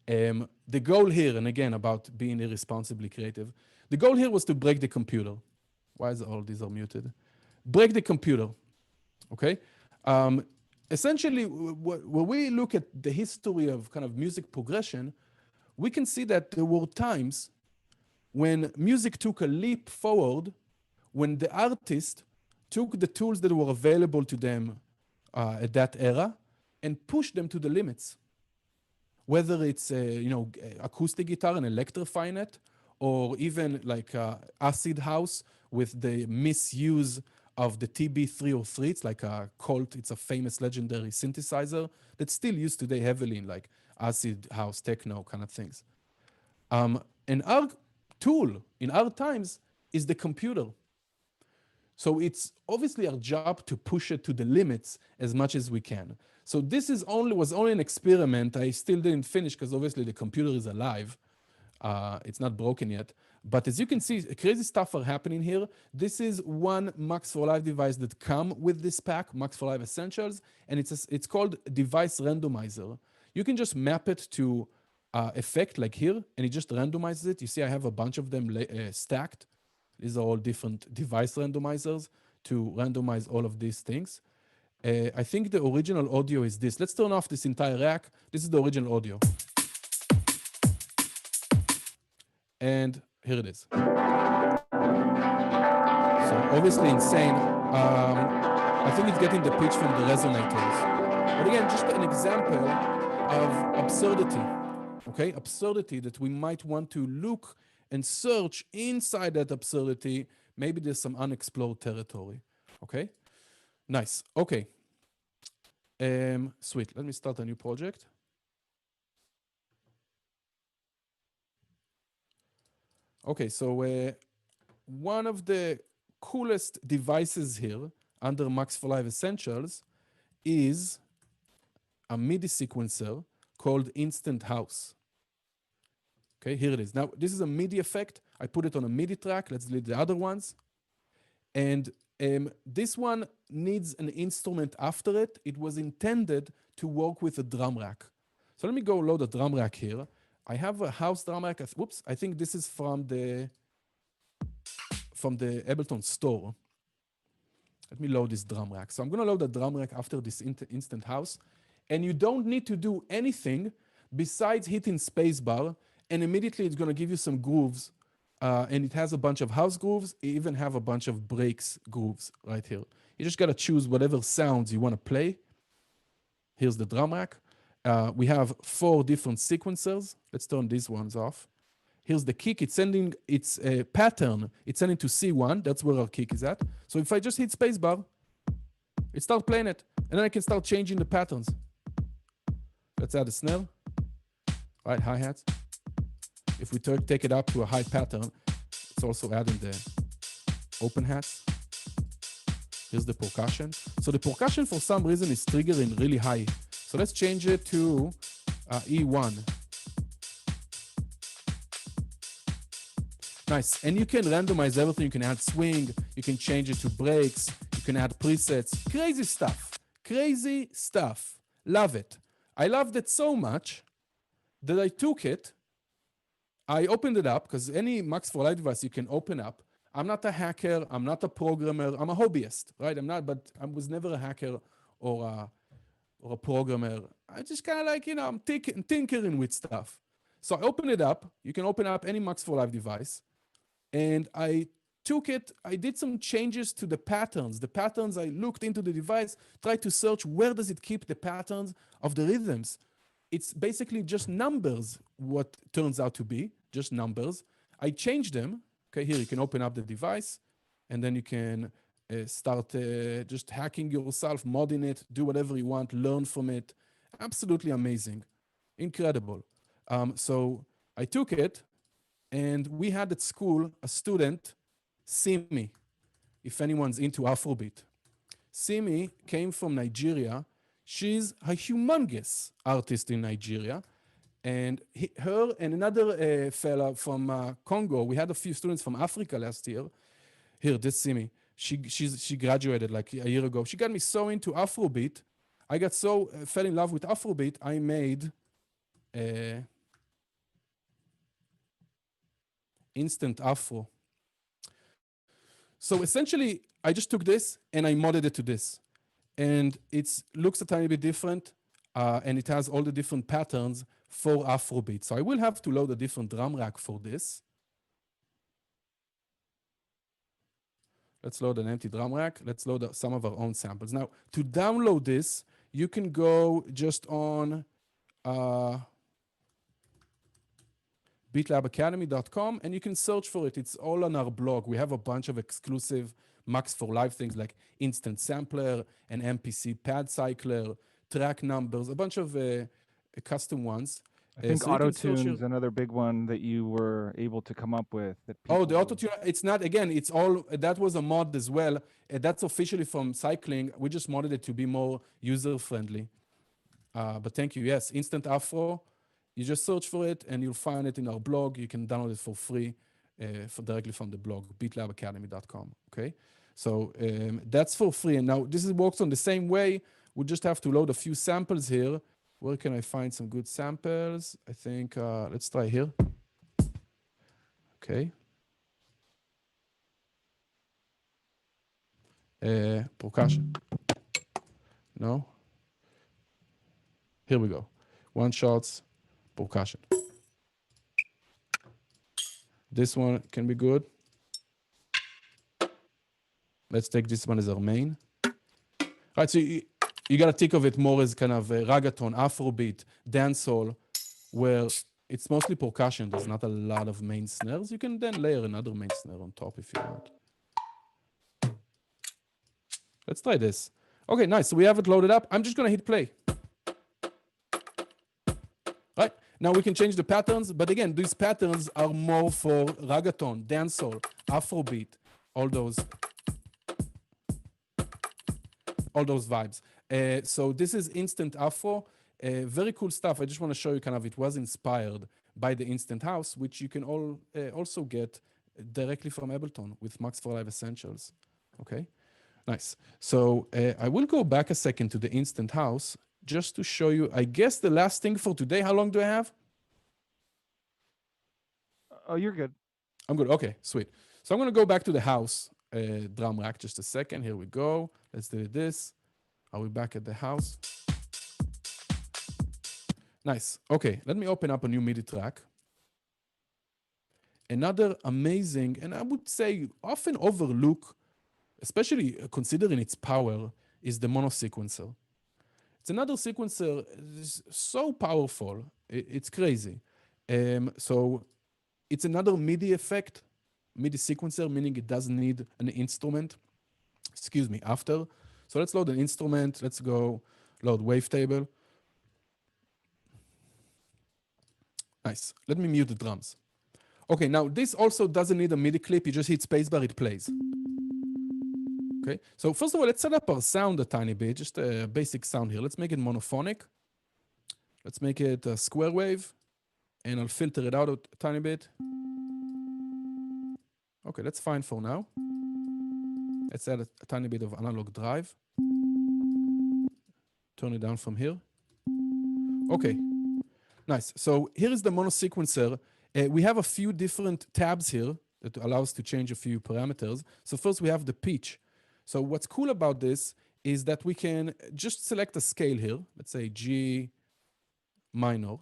the goal here, and again, about being irresponsibly creative, the goal here was to break the computer. Why is all these are muted? Break the computer, okay? Essentially, when we look at the history of kind of music progression, we can see that there were times when music took a leap forward, when the artist took the tools that were available to them at that era and pushed them to the limits. Whether it's acoustic guitar and electrifying it, or even like acid house with the misuse of the TB-303. It's like a Colt. It's a famous legendary synthesizer that's still used today heavily in like acid house, techno kind of things. And our tool in our times is the computer. So it's obviously our job to push it to the limits as much as we can. So this was only an experiment. I still didn't finish because obviously the computer is alive. It's not broken yet. But as you can see, crazy stuff are happening here. This is one Max for Live device that come with this pack, Max for Live Essentials, and it's called Device Randomizer. You can just map it to effect like here, and it just randomizes it. You see I have a bunch of them stacked. These are all different device randomizers to randomize all of these things. I think the original audio is this. Let's turn off this entire rack. This is the original audio. And here it is. So obviously insane. I think it's getting the pitch from the resonators. But again, just an example of absurdity, okay? Absurdity that we might want to look and search inside that absurdity. Maybe there's some unexplored territory, okay? Nice, okay. Sweet, let me start a new project. Okay, so one of the coolest devices here under Max for Live Essentials is a MIDI sequencer called Instant House. Okay, here it is. Now, this is a MIDI effect. I put it on a MIDI track. Let's delete the other ones. And this one needs an instrument after it. It was intended to work with a drum rack. So let me go load a drum rack here. I have a house drum rack. Whoops, I think this is from the Ableton store. Let me load this drum rack. So I'm going to load the drum rack after this instant house. And you don't need to do anything besides hitting spacebar, and immediately it's going to give you some grooves. And it has a bunch of house grooves. It even have a bunch of breaks grooves right here. You just got to choose whatever sounds you want to play. Here's the drum rack. We have 4 different sequencers. Let's turn these ones off. Here's the kick. It's sending its pattern. It's sending to C1. That's where our kick is at. So if I just hit spacebar, it starts playing it. And then I can start changing the patterns. Let's add a snare. All right, hi-hats. If we take it up to a high pattern, it's also adding the open hats. Here's the percussion. So the percussion, for some reason, is triggering really high. So let's change it to E1. Nice. And you can randomize everything. You can add swing. You can change it to breaks. You can add presets. Crazy stuff. Crazy stuff. Love it. I loved it so much that I took it. I opened it up because any Max for Live device you can open up. I'm not a hacker. I'm not a programmer. I'm a hobbyist, right? But I was never a hacker or a programmer. I just kind of like, I'm tinkering with stuff. So I opened it up. You can open up any Max for Live device. And I took it. I did some changes to the patterns. The patterns, I looked into the device, tried to search where does it keep the patterns of the rhythms. It's basically just numbers, what turns out to be, just numbers. I changed them. Okay, here you can open up the device, and then you can start just hacking yourself, modding it, do whatever you want, learn from it. Absolutely amazing. Incredible. So I took it, and we had at school a student, Simi, if anyone's into Afrobeat. Simi came from Nigeria. She's a humongous artist in Nigeria. And her and another fella from Congo, we had a few students from Africa last year. Here, this Simi. She graduated like a year ago. She got me so into Afrobeat. I got so fell in love with Afrobeat. I made instant Afro. So essentially, I just took this and I modded it to this, and it looks a tiny bit different, and it has all the different patterns for Afrobeat. So I will have to load a different drum rack for this. Let's load an empty drum rack. Let's load some of our own samples. Now, to download this, you can go just on beatlabacademy.com and you can search for it. It's all on our blog. We have a bunch of exclusive Max for Live things like instant sampler, an MPC pad cycler, track numbers, a bunch of custom ones. I think so auto-tune's another big one that you were able to come up with. That oh, the auto-tune, it's not, again, it's all, that was a mod as well. That's officially from Cycling. We just modded it to be more user-friendly. But thank you. Yes, Instant Afro. You just search for it and you'll find it in our blog. You can download it for free directly from the blog, beatlabacademy.com. Okay, so that's for free. And now this works on the same way. We just have to load a few samples here. Where can I find some good samples? I think, let's try here. Okay. Percussion. No. Here we go. One shots, percussion. This one can be good. Let's take this one as our main. All right, so you got to think of it more as kind of a ragaton, Afrobeat, dancehall, where it's mostly percussion. There's not a lot of main snares. You can then layer another main snare on top if you want. Let's try this. Okay, nice. So we have it loaded up. I'm just going to hit play. Right, now we can change the patterns. But again, these patterns are more for ragaton, dancehall, Afrobeat, all those vibes. So this is Instant Afro. Very cool stuff. I just want to show you kind of it was inspired by the Instant House, which you can also get directly from Ableton with Max for Live Essentials. Okay, nice. So I will go back a second to the Instant House just to show you, I guess, the last thing for today. How long do I have? Oh, you're good. I'm good. Okay, sweet. So I'm going to go back to the house drum rack just a second. Here we go. Let's do this. Are we back at the house? Nice. Okay, let me open up a new MIDI track. Another amazing, and I would say often overlooked, especially considering its power, is the mono sequencer. It's another sequencer that is so powerful. It's crazy. So it's another MIDI effect, MIDI sequencer, meaning it doesn't need an instrument. Excuse me, after. So let's load an instrument. Let's go load wavetable. Nice. Let me mute the drums. Okay, now this also doesn't need a MIDI clip. You just hit spacebar, it plays. Okay, so first of all, let's set up our sound a tiny bit, just a basic sound here. Let's make it monophonic. Let's make it a square wave, and I'll filter it out a tiny bit. Okay, that's fine for now. Let's add a tiny bit of analog drive. Turn it down from here. Okay, nice. So here is the mono sequencer. We have a few different tabs here that allow us to change a few parameters. So first we have the pitch. So what's cool about this is that we can just select a scale here. Let's say G minor.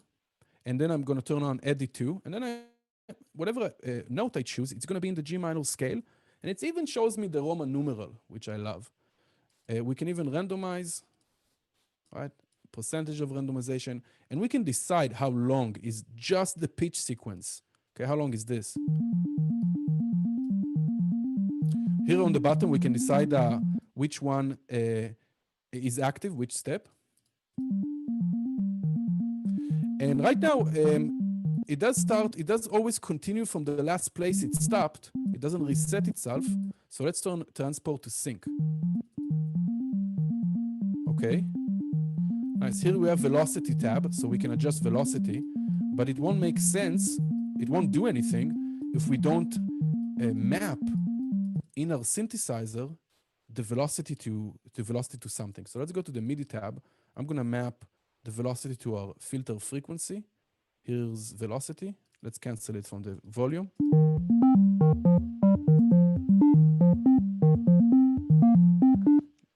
And then I'm going to turn on edit to. And then whatever note I choose, it's going to be in the G minor scale. And it even shows me the Roman numeral, which I love. We can even randomize, right? Percentage of randomization. And we can decide how long is just the pitch sequence. Okay, how long is this? Here on the bottom, we can decide which one is active, which step. And right now, it does always continue from the last place it stopped. It doesn't reset itself. So let's turn transport to sync. Okay. Nice. Here we have velocity tab, so we can adjust velocity. but it won't make sense, it won't do anything if we don't map in our synthesizer the velocity to something. So let's go to the MIDI tab. I'm gonna map the velocity to our filter frequency. Here's velocity. Let's cancel it from the volume.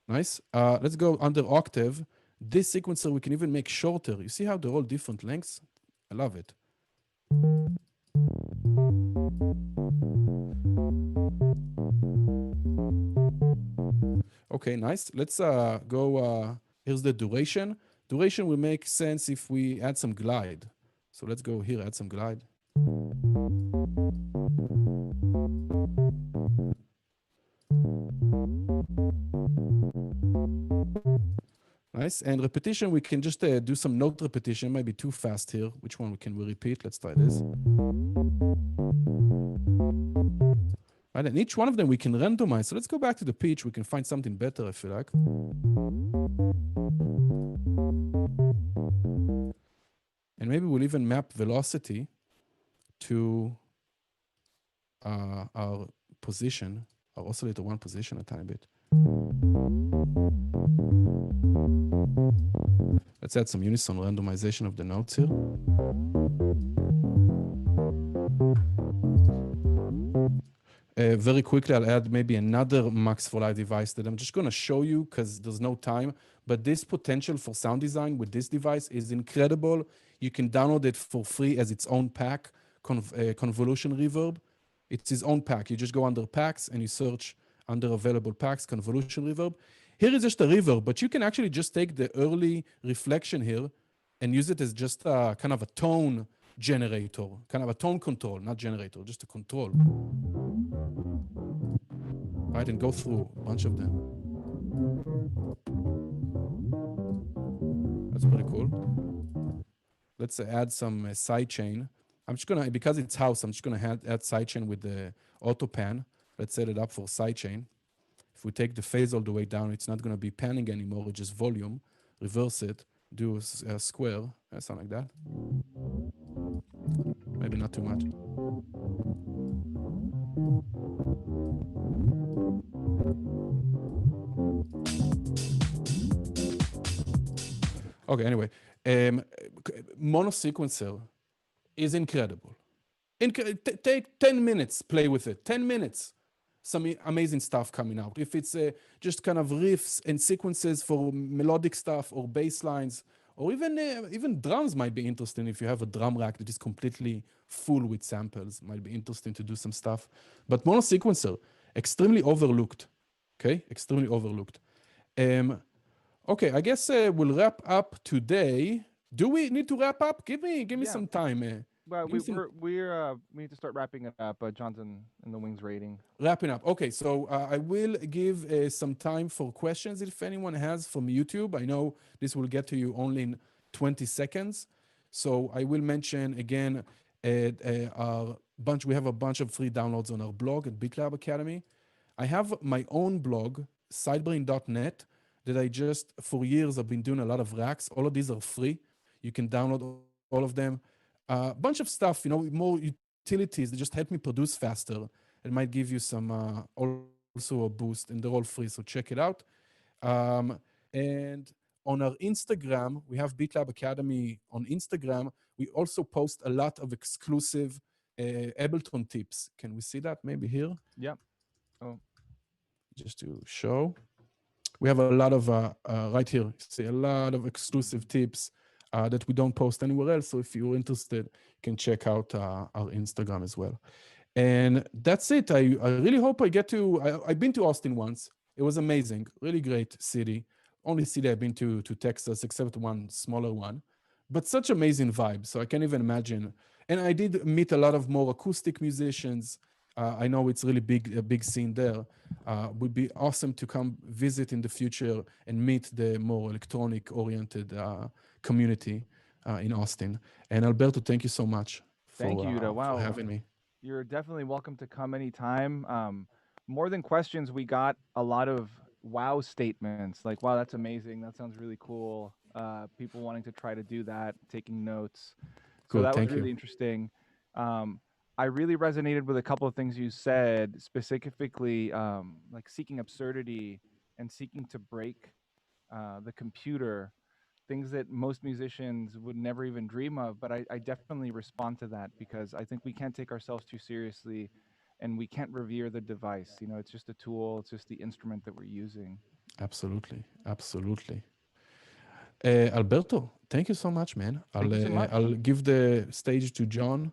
Nice. Let's go under octave. This sequencer we can even make shorter. You see how they're all different lengths? I love it. Okay, nice. Let's go, here's the duration. Duration will make sense if we add some glide. So let's go here, add some glide. Nice, and repetition, we can just do some note repetition. Might be too fast here. Which one can we repeat? Let's try this. Right, and each one of them we can randomize. So let's go back to the pitch. We can find something better, I feel like. And maybe we'll even map velocity to our position, our oscillator one position a tiny bit. Let's add some unison randomization of the notes here. Very quickly, I'll add maybe another Max for Live device that I'm just going to show you because there's no time. But this potential for sound design with this device is incredible. You can download it for free as its own pack, convolution reverb. It's its own pack. You just go under packs and you search under available packs, convolution reverb. Here is just a reverb, but you can actually just take the early reflection here and use it as just a kind of a tone generator, kind of a tone control, not generator, just a control. Right, and go through a bunch of them. That's pretty cool. Let's add some sidechain. I'm just gonna, because it's house, I'm just gonna add sidechain with the auto pan. Let's set it up for sidechain. If we take the phase all the way down, it's not gonna be panning anymore, it's just volume. Reverse it, do a square, something like that. Maybe not too much. Okay, anyway, mono sequencer is incredible. Take 10 minutes, play with it. 10 minutes, some amazing stuff coming out. If it's just kind of riffs and sequences for melodic stuff or bass lines, or even drums might be interesting if you have a drum rack that is completely full with samples. Might be interesting to do some stuff. But mono sequencer, extremely overlooked. Okay, extremely overlooked. Okay, I guess we'll wrap up today. Do we need to wrap up? Give me some time. Well, we need to start wrapping it up. John's in the wings rating. Wrapping up. Okay, so I will give some time for questions if anyone has from YouTube. I know this will get to you only in 20 seconds. So I will mention again, we have a bunch of free downloads on our blog at BitLab Academy. I have my own blog, sidebrain.net, that I just, for years, I've been doing a lot of racks. All of these are free. You can download all of them. A bunch of stuff, more utilities that just help me produce faster. It might give you some also a boost, and they're all free, so check it out. And on our Instagram, we have BitLab Academy on Instagram. We also post a lot of exclusive Ableton tips. Can we see that maybe here? Yeah. Oh. Just to show. We have a lot of, right here, see a lot of exclusive tips that we don't post anywhere else. So if you're interested, you can check out our Instagram as well. And that's it. I really hope I get to, I've been to Austin once. It was amazing, really great city. Only city I've been to Texas, except one smaller one. But such amazing vibe, so I can't even imagine. And I did meet a lot of more acoustic musicians. I know it's really a big scene there. Would be awesome to come visit in the future and meet the more electronic-oriented community in Austin. And Alberto, thank you so much Thank you, Yeuda. Wow. for having me. You're definitely welcome to come anytime. More than questions, we got a lot of wow statements, like, wow, that's amazing. That sounds really cool. People wanting to try to do that, taking notes. So Good, that was thank you. really interesting. I really resonated with a couple of things you said, specifically like seeking absurdity and seeking to break the computer, things that most musicians would never even dream of. But I definitely respond to that because I think we can't take ourselves too seriously and we can't revere the device. You know, it's just a tool, it's just the instrument that we're using. Absolutely, absolutely. Alberto, thank you so much, man. Thank you so much. I'll give the stage to John,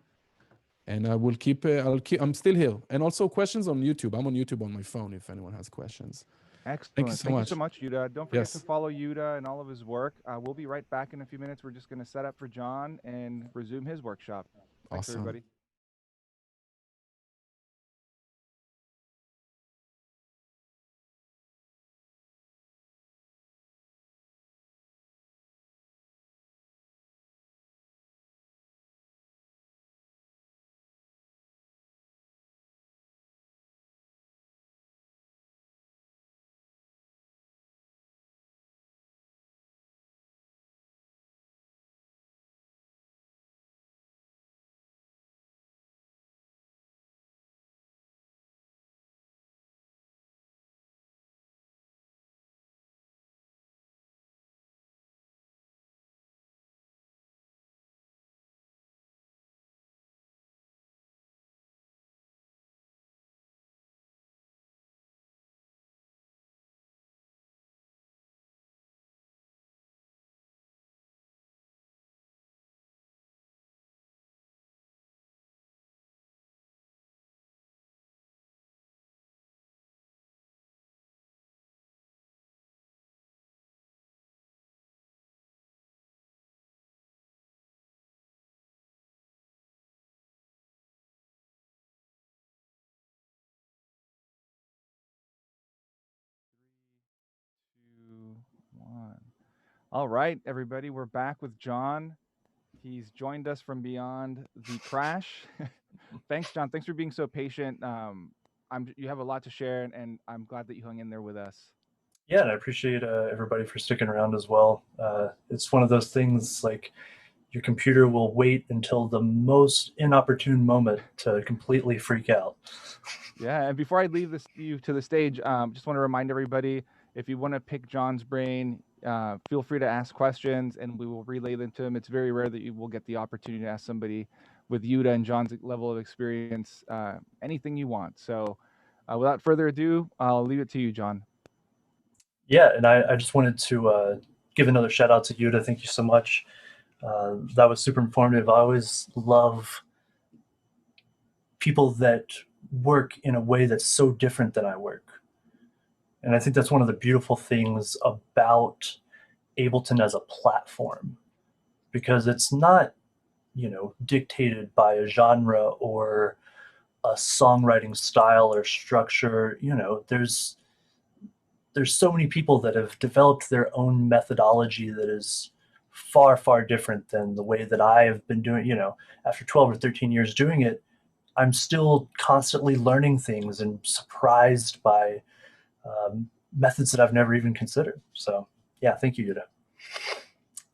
and I will keep. I'm still here, and also questions on YouTube. I'm on YouTube on my phone. If anyone has questions, thank you Excellent. so Thank you so much. much, Yeuda. Don't forget to Yes, follow Yeuda and all of his work. We'll be right back in a few minutes. We're just going to set up for John and resume his workshop. Thanks, awesome. everybody. Two, one. All right, everybody, we're back with John. He's joined us from beyond the crash. Thanks, John. Thanks for being so patient. You have a lot to share, and I'm glad that you hung in there with us. Yeah, and I appreciate everybody for sticking around as well. It's one of those things like your computer will wait until the most inopportune moment to completely freak out. Yeah, and before I leave you to the stage, just want to remind everybody, if you want to pick John's brain, feel free to ask questions, and we will relay them to him. It's very rare that you will get the opportunity to ask somebody with Yeuda and John's level of experience anything you want. So, without further ado, I'll leave it to you, John. Yeah, and I just wanted to give another shout out to Yeuda. Thank you so much. That was super informative. I always love people that work in a way that's so different than I work. And I think that's one of the beautiful things about Ableton as a platform, because it's not, dictated by a genre or a songwriting style or structure. There's so many people that have developed their own methodology that is far, far different than the way that I have been doing. After 12 or 13 years doing it, I'm still constantly learning things and surprised by methods that I've never even considered. So, yeah, thank you,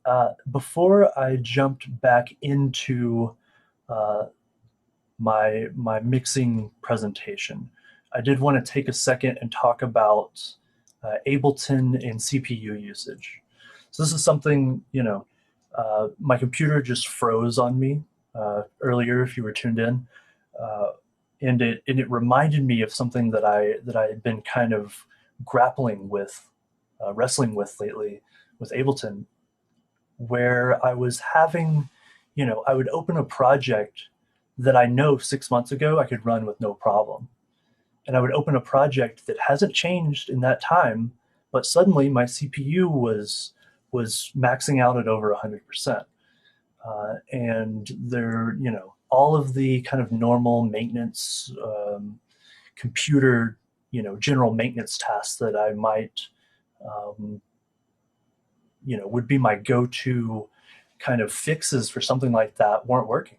Yuda. Before I jumped back into uh, my mixing presentation, I did want to take a second and talk about Ableton and CPU usage. So this is something, my computer just froze on me earlier if you were tuned in. Uh, and it reminded me of something that I had been kind of grappling with, wrestling with lately with Ableton, where I was having, I would open a project that I know 6 months ago I could run with no problem. And I would open a project that hasn't changed in that time, but suddenly my CPU was maxing out at over 100%. And there, all of the kind of normal maintenance, computer, general maintenance tasks that I might, um, would be my go-to kind of fixes for something like that weren't working.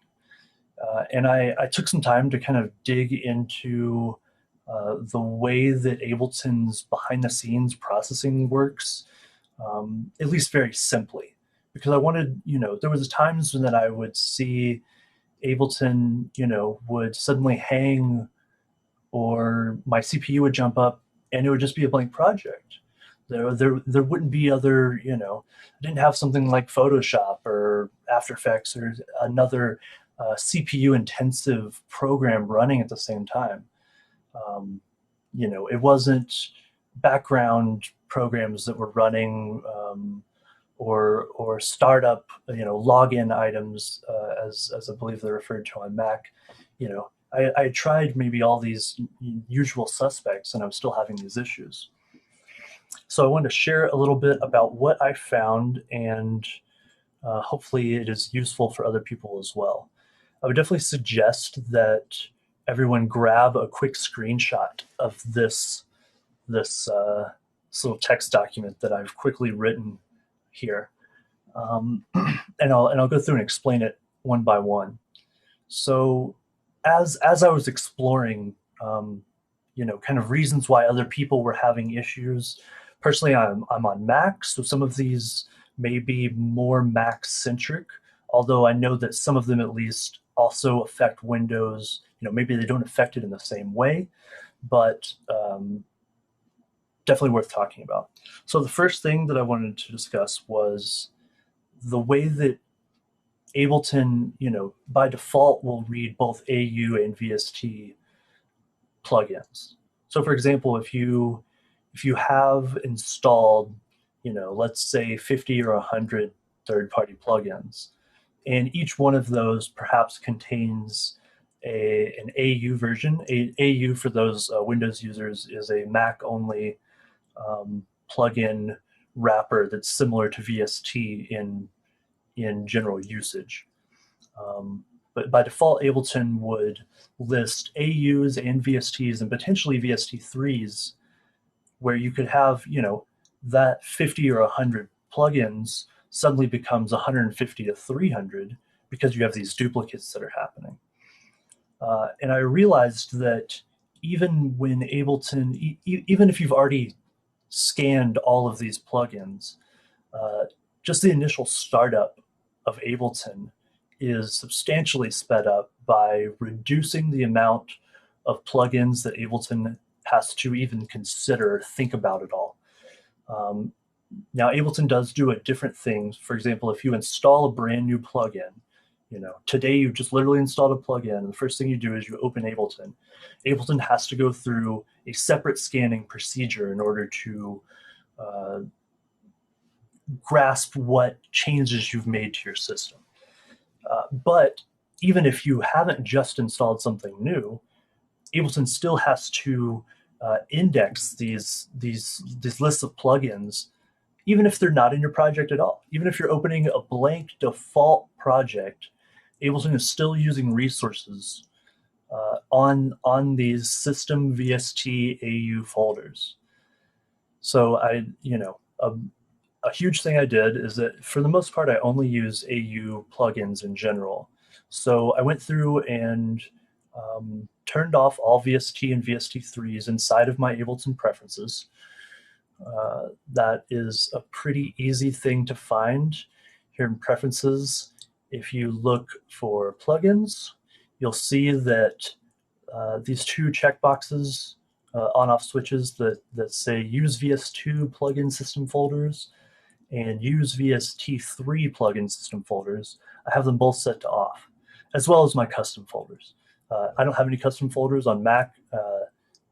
And I took some time to kind of dig into the way that Ableton's behind the scenes processing works, at least very simply. because I wanted, there was times when that I would see Ableton, would suddenly hang, or my CPU would jump up and it would just be a blank project. There wouldn't be other, I didn't have something like Photoshop or After Effects or another CPU intensive program running at the same time. It wasn't background programs that were running, or startup, login items, as I believe they're referred to on Mac. I tried maybe all these usual suspects, and I'm still having these issues. So I wanted to share a little bit about what I found, and hopefully it is useful for other people as well. I would definitely suggest that everyone grab a quick screenshot of this little text document that I've quickly written here, and I'll go through and explain it one by one. So, as I was exploring, kind of reasons why other people were having issues. Personally, I'm on Mac, so some of these may be more Mac centric, although I know that some of them at least also affect Windows. Maybe they don't affect it in the same way, but definitely worth talking about. So the first thing that I wanted to discuss was the way that Ableton, by default will read both AU and VST plugins. So for example, if you have installed, let's say 50 or 100 third-party plugins, and each one of those perhaps contains an AU version. AU, for those Windows users, is a Mac-only plugin wrapper that's similar to VST in general usage. But by default, Ableton would list AUs and VSTs and potentially VST3s, where you could have, that 50 or 100 plugins suddenly becomes 150 to 300 because you have these duplicates that are happening. And I realized that even when Ableton, even if you've already scanned all of these plugins, just the initial startup of Ableton is substantially sped up by reducing the amount of plugins that Ableton has to even consider, think about it all. Now, Ableton does do a different thing. For example, if you install a brand new plugin, today you just literally installed a plugin, and the first thing you do is you open Ableton. Ableton has to go through a separate scanning procedure in order to grasp what changes you've made to your system. But even if you haven't just installed something new, Ableton still has to index these lists of plugins, even if they're not in your project at all. Even if you're opening a blank default project, Ableton is still using resources on these system VST AU folders. So a huge thing I did is that for the most part, I only use AU plugins in general. So I went through and turned off all VST and VST3s inside of my Ableton preferences. That is a pretty easy thing to find here in preferences. If you look for plugins, you'll see that these two checkboxes, on-off switches that say use VS2 plugin system folders and use VST3 plugin system folders, I have them both set to off, as well as my custom folders. I don't have any custom folders on Mac.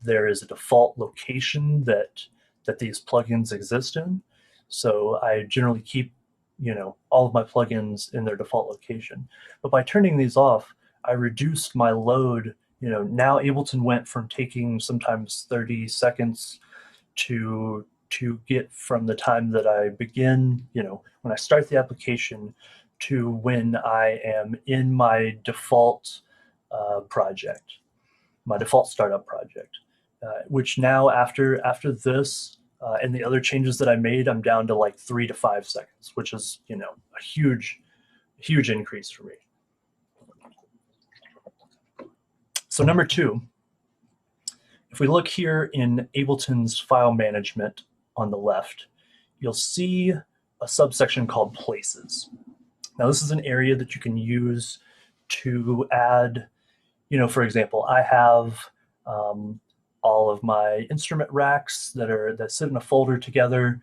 There is a default location that these plugins exist in. So I generally keep, all of my plugins in their default location. But by turning these off, I reduced my load. Now Ableton went from taking sometimes 30 seconds to get from the time that I begin, when I start the application, to when I am in my default project, my default startup project, which now after this and the other changes that I made, I'm down to like 3 to 5 seconds, which is, a huge increase for me. So number 2, if we look here in Ableton's file management on the left, you'll see a subsection called places. Now, this is an area that you can use to add, for example, I have all of my instrument racks that sit in a folder together,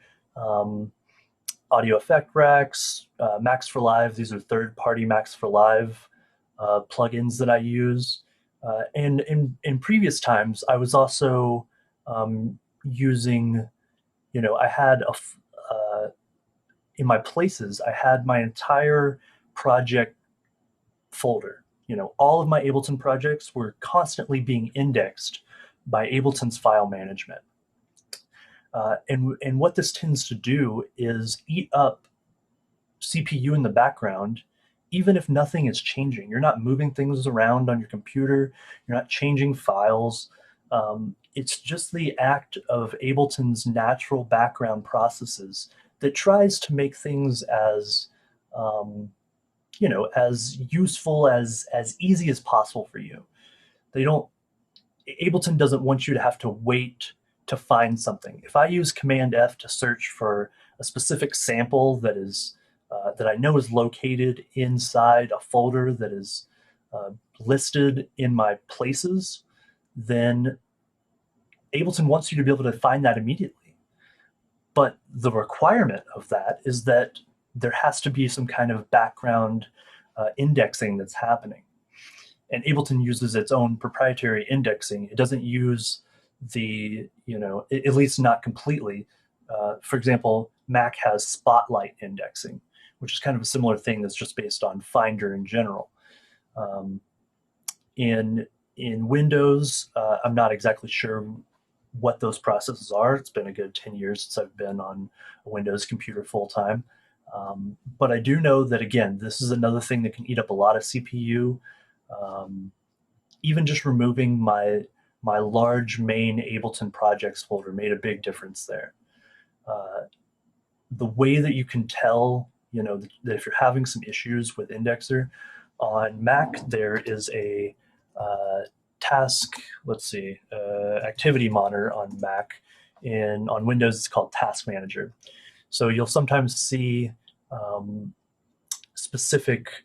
audio effect racks, Max for Live. These are third-party Max for Live plugins that I use. And in previous times, I was also using, I had in my places, I had my entire project folder. All of my Ableton projects were constantly being indexed by Ableton's file management. And what this tends to do is eat up CPU in the background, even if nothing is changing. You're not moving things around on your computer. You're not changing files. It's just the act of Ableton's natural background processes that tries to make things as as useful, as easy as possible for you. Ableton doesn't want you to have to wait to find something. If I use Command F to search for a specific sample that I know is located inside a folder that is listed in my places, then Ableton wants you to be able to find that immediately. But the requirement of that is that there has to be some kind of background indexing that's happening. And Ableton uses its own proprietary indexing. It doesn't use at least not completely. For example, Mac has Spotlight indexing, which is kind of a similar thing that's just based on Finder in general. In Windows, I'm not exactly sure what those processes are. It's been a good 10 years since I've been on a Windows computer full time. But I do know that, again, this is another thing that can eat up a lot of CPU. Even just removing my large main Ableton projects folder made a big difference there. The way that you can tell, that if you're having some issues with Indexer, on Mac there is a activity monitor on Mac. On Windows it's called Task Manager. So you'll sometimes see specific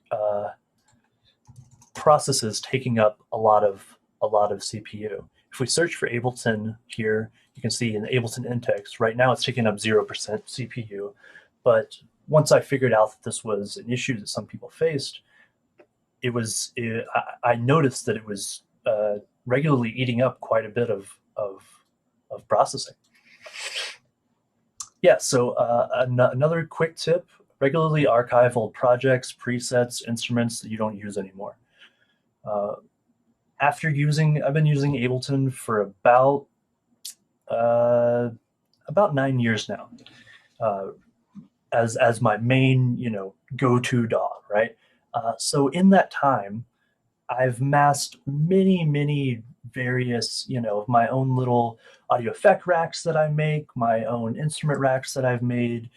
processes taking up a lot of CPU. If we search for Ableton here, you can see in the Ableton index, right now it's taking up 0% CPU. But once I figured out that this was an issue that some people faced, I noticed that it was regularly eating up quite a bit of processing. Yeah, so another quick tip: regularly archive old projects, presets, instruments that you don't use anymore. I've been using Ableton for about 9 years now, as my main go-to DAW, right? So in that time, I've masked many various of my own little audio effect racks that I make, my own instrument racks that I've made,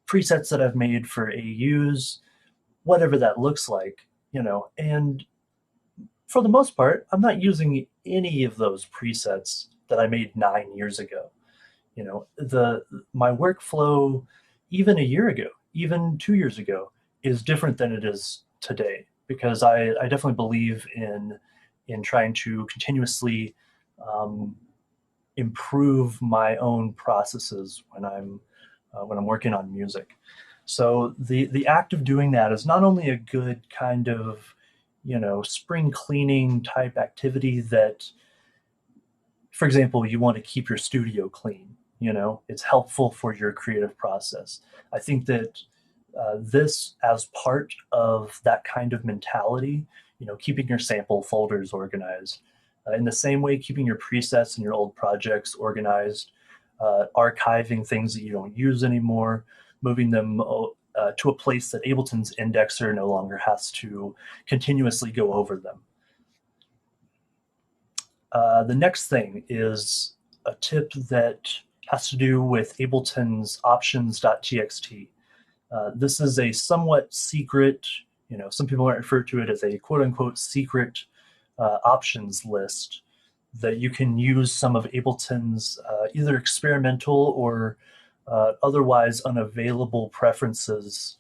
presets that I've made for AUs, whatever that looks like, and for the most part, I'm not using any of those presets that I made 9 years ago. My workflow, even a year ago, even 2 years ago, is different than it is today, because I definitely believe in trying to continuously improve my own processes when I'm working on music. So the act of doing that is not only a good kind of spring cleaning type activity that, for example, you want to keep your studio clean. It's helpful for your creative process. I think that this, as part of that kind of mentality, keeping your sample folders organized, in the same way keeping your presets and your old projects organized, archiving things that you don't use anymore, moving them to a place that Ableton's indexer no longer has to continuously go over them. The next thing is a tip that has to do with Ableton's options.txt. This is a somewhat secret, some people might refer to it as a quote-unquote secret options list that you can use some of Ableton's either experimental or otherwise unavailable preferences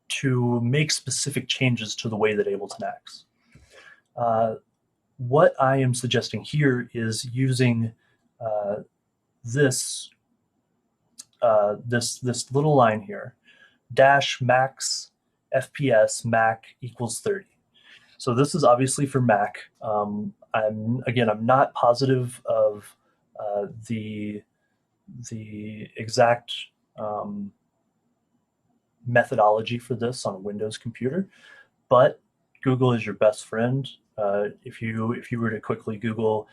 to make specific changes to the way that Ableton acts. What I am suggesting here is using this little line here, dash max FPS Mac equals 30. So this is obviously for Mac. I'm not positive of the exact methodology for this on a Windows computer, but Google is your best friend. If you were to quickly Google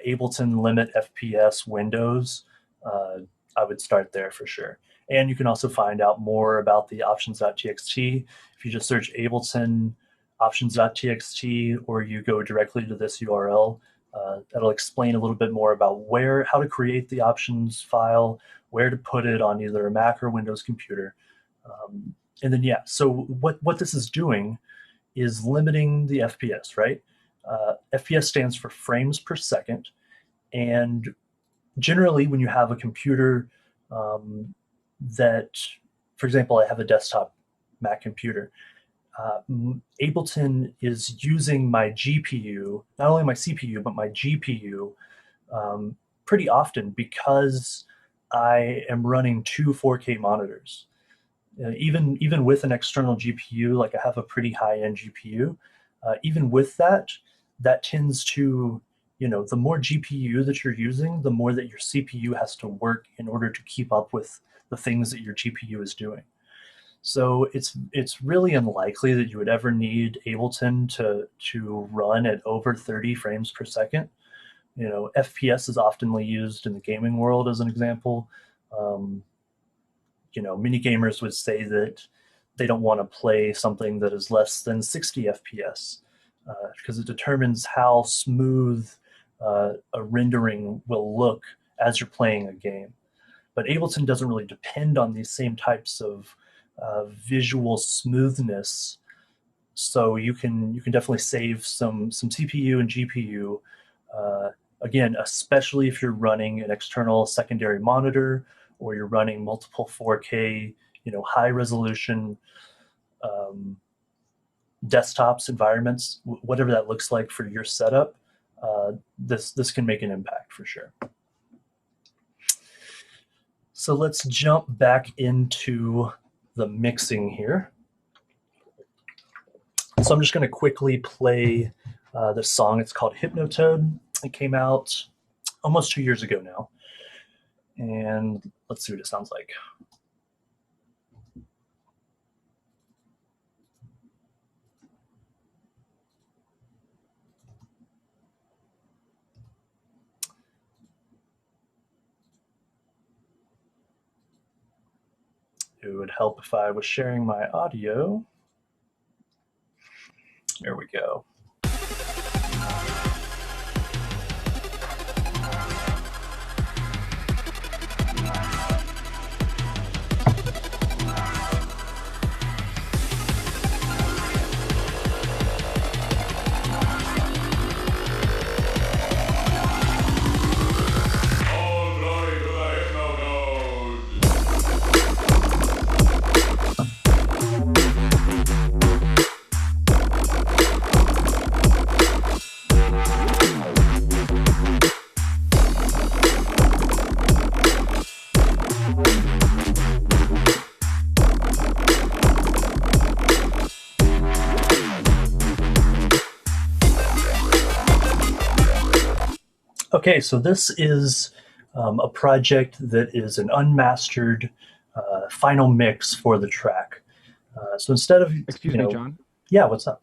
Ableton limit FPS Windows, I would start there for sure. And you can also find out more about the options.txt. If you just search Ableton options.txt, or you go directly to this URL, that'll explain a little bit more about how to create the options file, where to put it on either a Mac or Windows computer. And then, so what this is doing is limiting the FPS, right? FPS stands for frames per second. And generally, when you have a computer that, for example, I have a desktop Mac computer, Ableton is using my GPU, not only my CPU, but my GPU pretty often, because I am running two 4K monitors. Even with an external GPU, like I have a pretty high-end GPU, even with that tends to, the more GPU that you're using, the more that your CPU has to work in order to keep up with the things that your GPU is doing. So it's really unlikely that you would ever need Ableton to run at over 30 frames per second. FPS is oftenly used in the gaming world as an example. Many gamers would say that they don't want to play something that is less than 60 FPS because it determines how smooth a rendering will look as you're playing a game. But Ableton doesn't really depend on these same types of visual smoothness, so you can definitely save some CPU and GPU. Again, especially if you're running an external secondary monitor, or you're running multiple 4K, high resolution desktops, environments, whatever that looks like for your setup, this can make an impact for sure. So let's jump back into the mixing here. So I'm just going to quickly play this song. It's called Hypnotoad. It came out almost 2 years ago now. And let's see what it sounds like. It would help if I was sharing my audio. There we go. Okay, so this is a project that is an unmastered final mix for the track. So instead of... Excuse me, John? Yeah, what's up?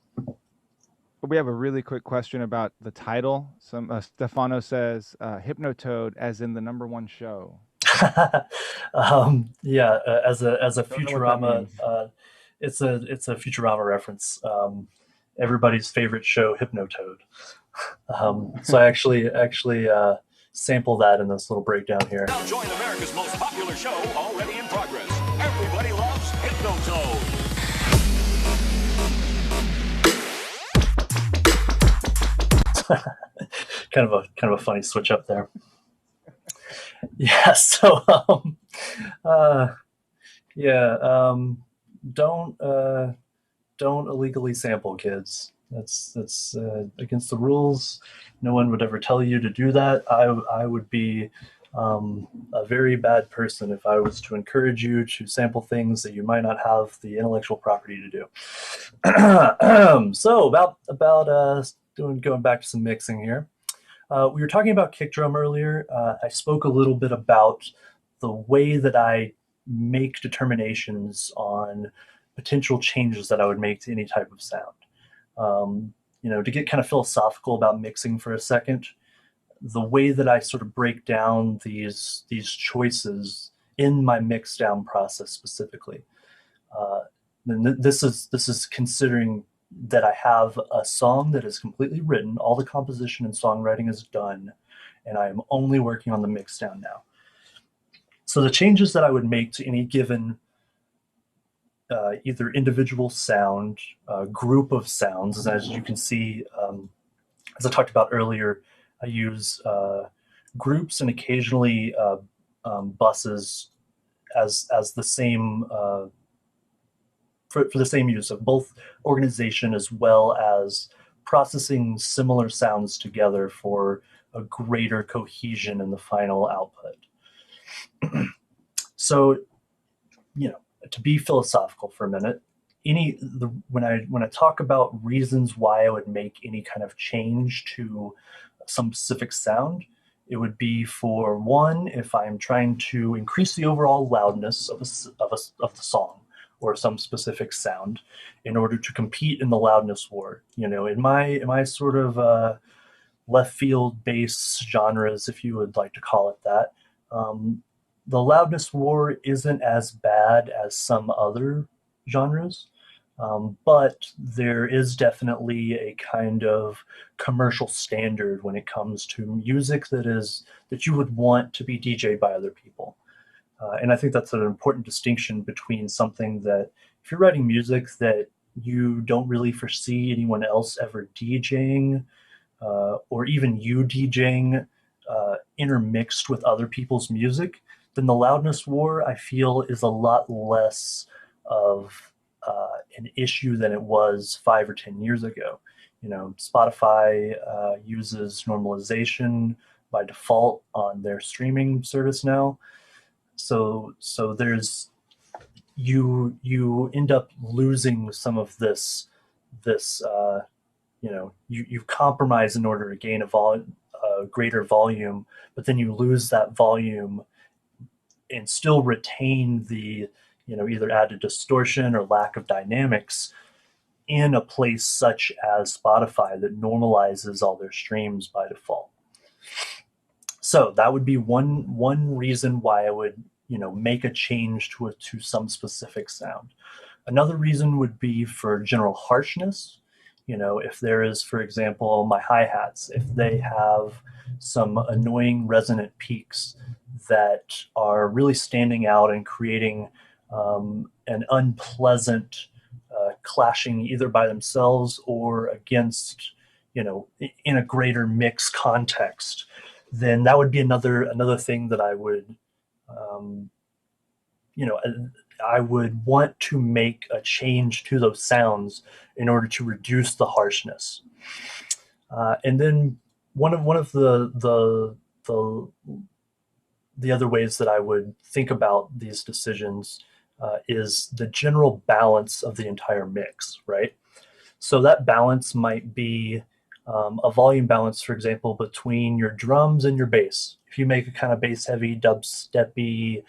We have a really quick question about the title. Stefano says, Hypnotoad as in the #1 show. Yeah, as a Futurama, it's a Futurama reference. Everybody's favorite show, Hypnotoad. So I actually sample that in this little breakdown here. Now join America's most popular show already in progress. Everybody loves Hypnotoad. kind of a funny switch up there. Yeah. So, don't illegally sample, kids. That's against the rules. No one would ever tell you to do that. I would be a very bad person if I was to encourage you to sample things that you might not have the intellectual property to do. So about going back to some mixing here. We were talking about kick drum earlier. I spoke a little bit about the way that I make determinations on potential changes that I would make to any type of sound. To get kind of philosophical about mixing for a second, the way that I sort of break down these choices in my mix down process specifically. This is considering that I have a song that is completely written, all the composition and songwriting is done, and I am only working on the mix down now. So the changes that I would make to any given either individual sound, group of sounds, as you can see, as I talked about earlier, I use groups and occasionally buses as the same for the same use of both organization as well as processing similar sounds together for a greater cohesion in the final output. So, to be philosophical for a minute, when I talk about reasons why I would make any kind of change to some specific sound, it would be for one, if I'm trying to increase the overall loudness of the song or some specific sound in order to compete in the loudness war. In my sort of left field bass genres, if you would like to call it that, the loudness war isn't as bad as some other genres, but there is definitely a kind of commercial standard when it comes to music that you would want to be DJed by other people. And I think that's an important distinction between something that, if you're writing music that you don't really foresee anyone else ever DJing, or even you DJing intermixed with other people's music, then the loudness war, I feel, is a lot less of an issue than it was 5 or 10 years ago. Spotify uses normalization by default on their streaming service now. So there's you end up losing some of this you compromise in order to gain a greater volume, but then you lose that volume and still retain the either added distortion or lack of dynamics in a place such as Spotify that normalizes all their streams by default. So that would be one reason why I would make a change to some specific sound. Another reason would be for general harshness. If there is, for example, my hi-hats, if they have some annoying resonant peaks that are really standing out and creating an unpleasant clashing either by themselves or against, in a greater mix context, then that would be another thing that I would, I would want to make a change to those sounds in order to reduce the harshness. And then one of the other ways that I would think about these decisions is the general balance of the entire mix, right? So that balance might be a volume balance, for example, between your drums and your bass. If you make a kind of bass-heavy, dubsteppy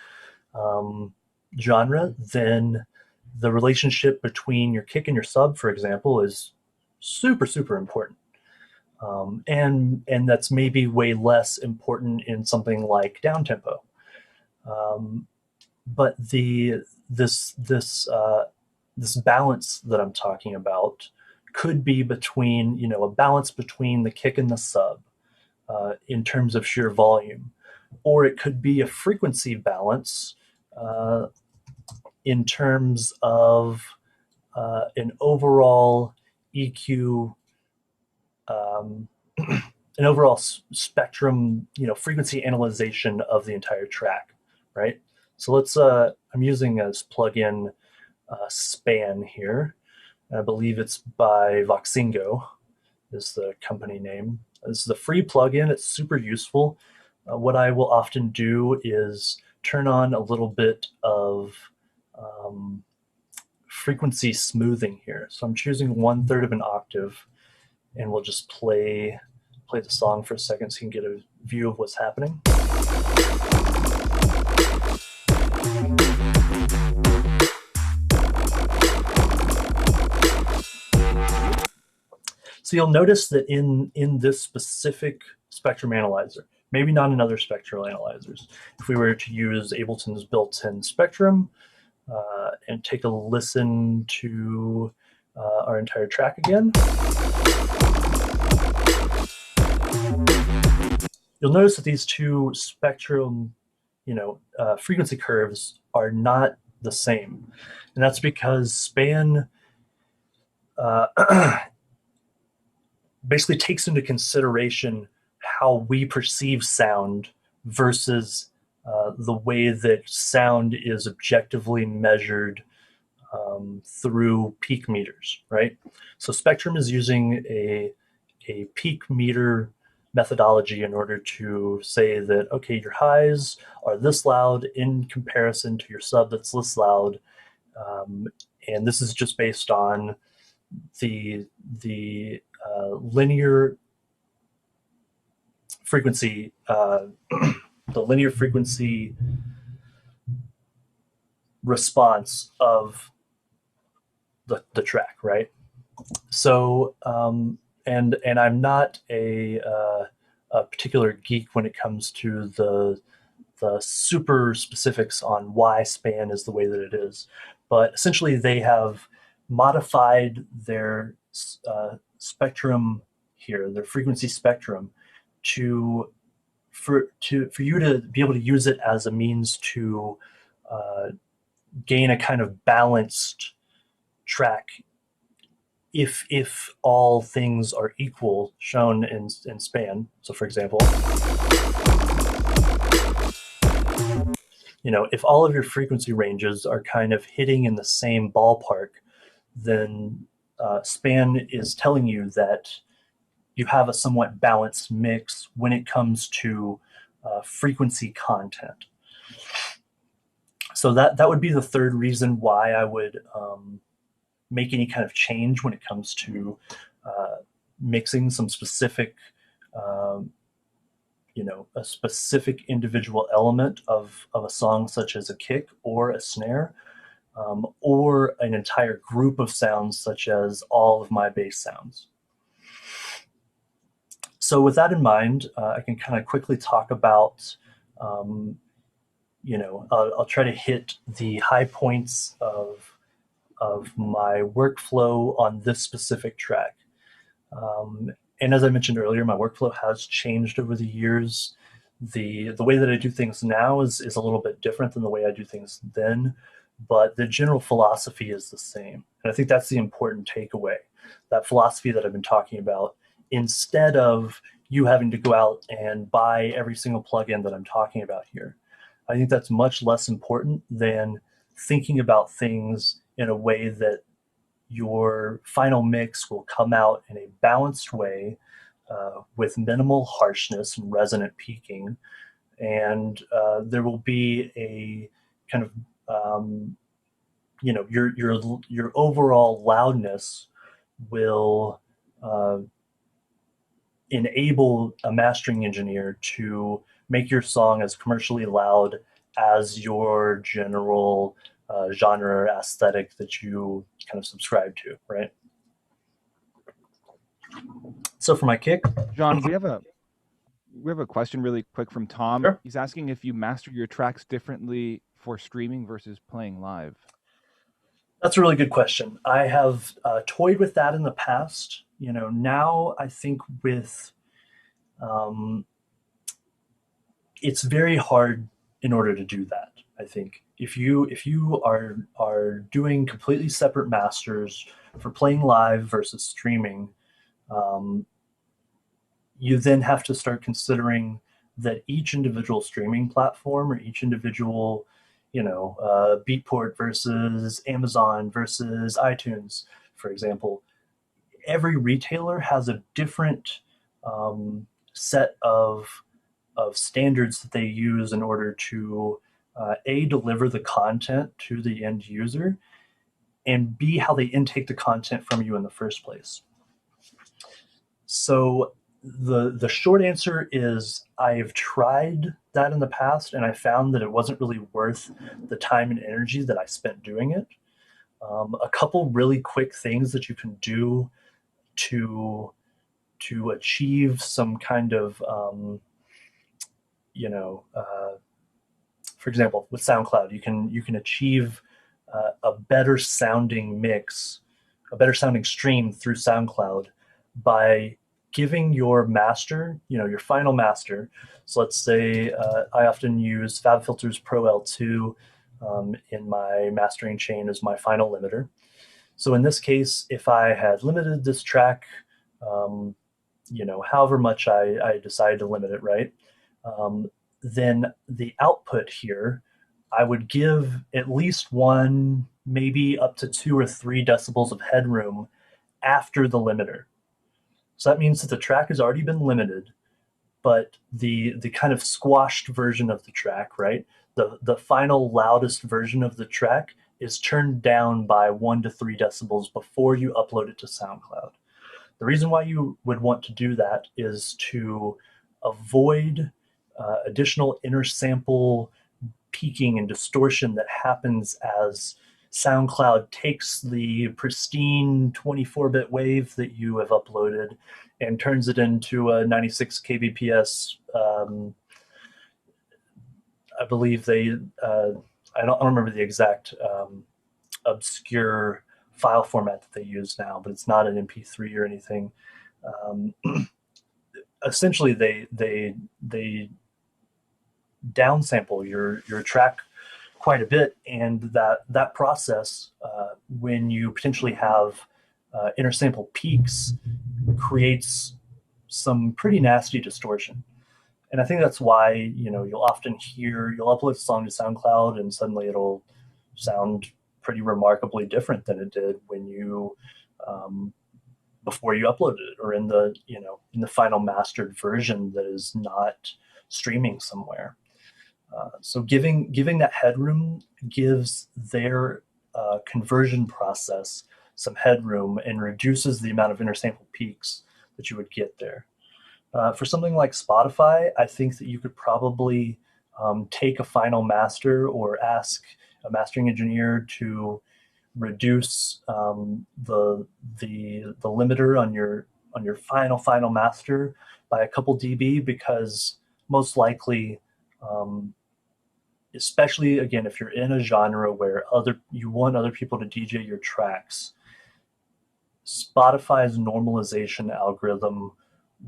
genre, then the relationship between your kick and your sub, for example, is super, super important. And that's maybe way less important in something like downtempo. But this balance that I'm talking about could be between, a balance between the kick and the sub in terms of sheer volume, or it could be a frequency balance in terms of an overall EQ an overall spectrum, frequency analyzation of the entire track, right? So let's, I'm using as plugin Span here. I believe it's by Voxingo is the company name. This is a free plugin. It's super useful. What I will often do is turn on a little bit of frequency smoothing here. So I'm choosing 1/3 of an octave, and we'll just play the song for a second so you can get a view of what's happening. So you'll notice that in this specific spectrum analyzer, maybe not in other spectral analyzers, if we were to use Ableton's built-in spectrum and take a listen to our entire track again, you'll notice that these two spectrum, frequency curves are not the same. And that's because Span basically takes into consideration how we perceive sound versus the way that sound is objectively measured through peak meters, right? So Spectrum is using a peak meter methodology in order to say that, okay, your highs are this loud in comparison to your sub that's this loud. And this is just based on the linear frequency, the linear frequency response of the track, right? So, and I'm not a particular geek when it comes to the super specifics on why Span is the way that it is, but essentially they have modified their spectrum here, their frequency spectrum, for you to be able to use it as a means to gain a kind of balanced track if all things are equal, shown in Span. So for example, if all of your frequency ranges are kind of hitting in the same ballpark, then Span is telling you that you have a somewhat balanced mix when it comes to frequency content. So that would be the third reason why I would make any kind of change when it comes to mixing some specific, a specific individual element of a song, such as a kick or a snare, or an entire group of sounds, such as all of my bass sounds. So with that in mind, I can kind of quickly talk about, I'll try to hit the high points of my workflow on this specific track. And as I mentioned earlier, my workflow has changed over the years. The way that I do things now is a little bit different than the way I do things then, but the general philosophy is the same. And I think that's the important takeaway, that philosophy that I've been talking about. Instead of you having to go out and buy every single plugin that I'm talking about here, I think that's much less important than thinking about things in a way that your final mix will come out in a balanced way with minimal harshness and resonant peaking. And there will be a kind of, your overall loudness will enable a mastering engineer to make your song as commercially loud as your general genre or aesthetic that you kind of subscribe to, right? So for my kick, John, we have a question really quick from Tom. Sure. He's asking if you master your tracks differently for streaming versus playing live. That's a really good question. I have toyed with that in the past. Now I think with it's very hard in order to do that. I think if you are doing completely separate masters for playing live versus streaming, you then have to start considering that each individual streaming platform or each individual, Beatport versus Amazon versus iTunes, for example, every retailer has a different set of standards that they use in order to deliver the content to the end user, and B, how they intake the content from you in the first place. So the short answer is I've tried that in the past, and I found that it wasn't really worth the time and energy that I spent doing it. A couple really quick things that you can do to achieve some kind of for example, with SoundCloud, you can achieve a better sounding mix, a better sounding stream through SoundCloud by giving your master, your final master. So let's say I often use FabFilter's Pro L2 in my mastering chain as my final limiter. So in this case, if I had limited this track, however much I decide to limit it, right? Then the output here, I would give at least 1, maybe up to 2 or 3 decibels of headroom after the limiter. So that means that the track has already been limited, but the kind of squashed version of the track, right? The final loudest version of the track is turned down by 1 to 3 decibels before you upload it to SoundCloud. The reason why you would want to do that is to avoid additional inner sample peaking and distortion that happens as SoundCloud takes the pristine 24-bit wave that you have uploaded and turns it into a 96 kbps. I believe they, I don't remember the exact obscure file format that they use now, but it's not an MP3 or anything. Essentially, they downsample your track quite a bit, and that process, when you potentially have inner sample peaks, creates some pretty nasty distortion. And I think that's why you'll often you'll upload a song to SoundCloud and suddenly it'll sound pretty remarkably different than it did when you before you uploaded it, or in the final mastered version that is not streaming somewhere. So giving that headroom gives their conversion process some headroom and reduces the amount of inner sample peaks that you would get there. For something like Spotify, I think that you could probably take a final master or ask a mastering engineer to reduce the limiter on your final master by a couple dB, because most likely, especially again if you're in a genre where you want other people to DJ your tracks, Spotify's normalization algorithm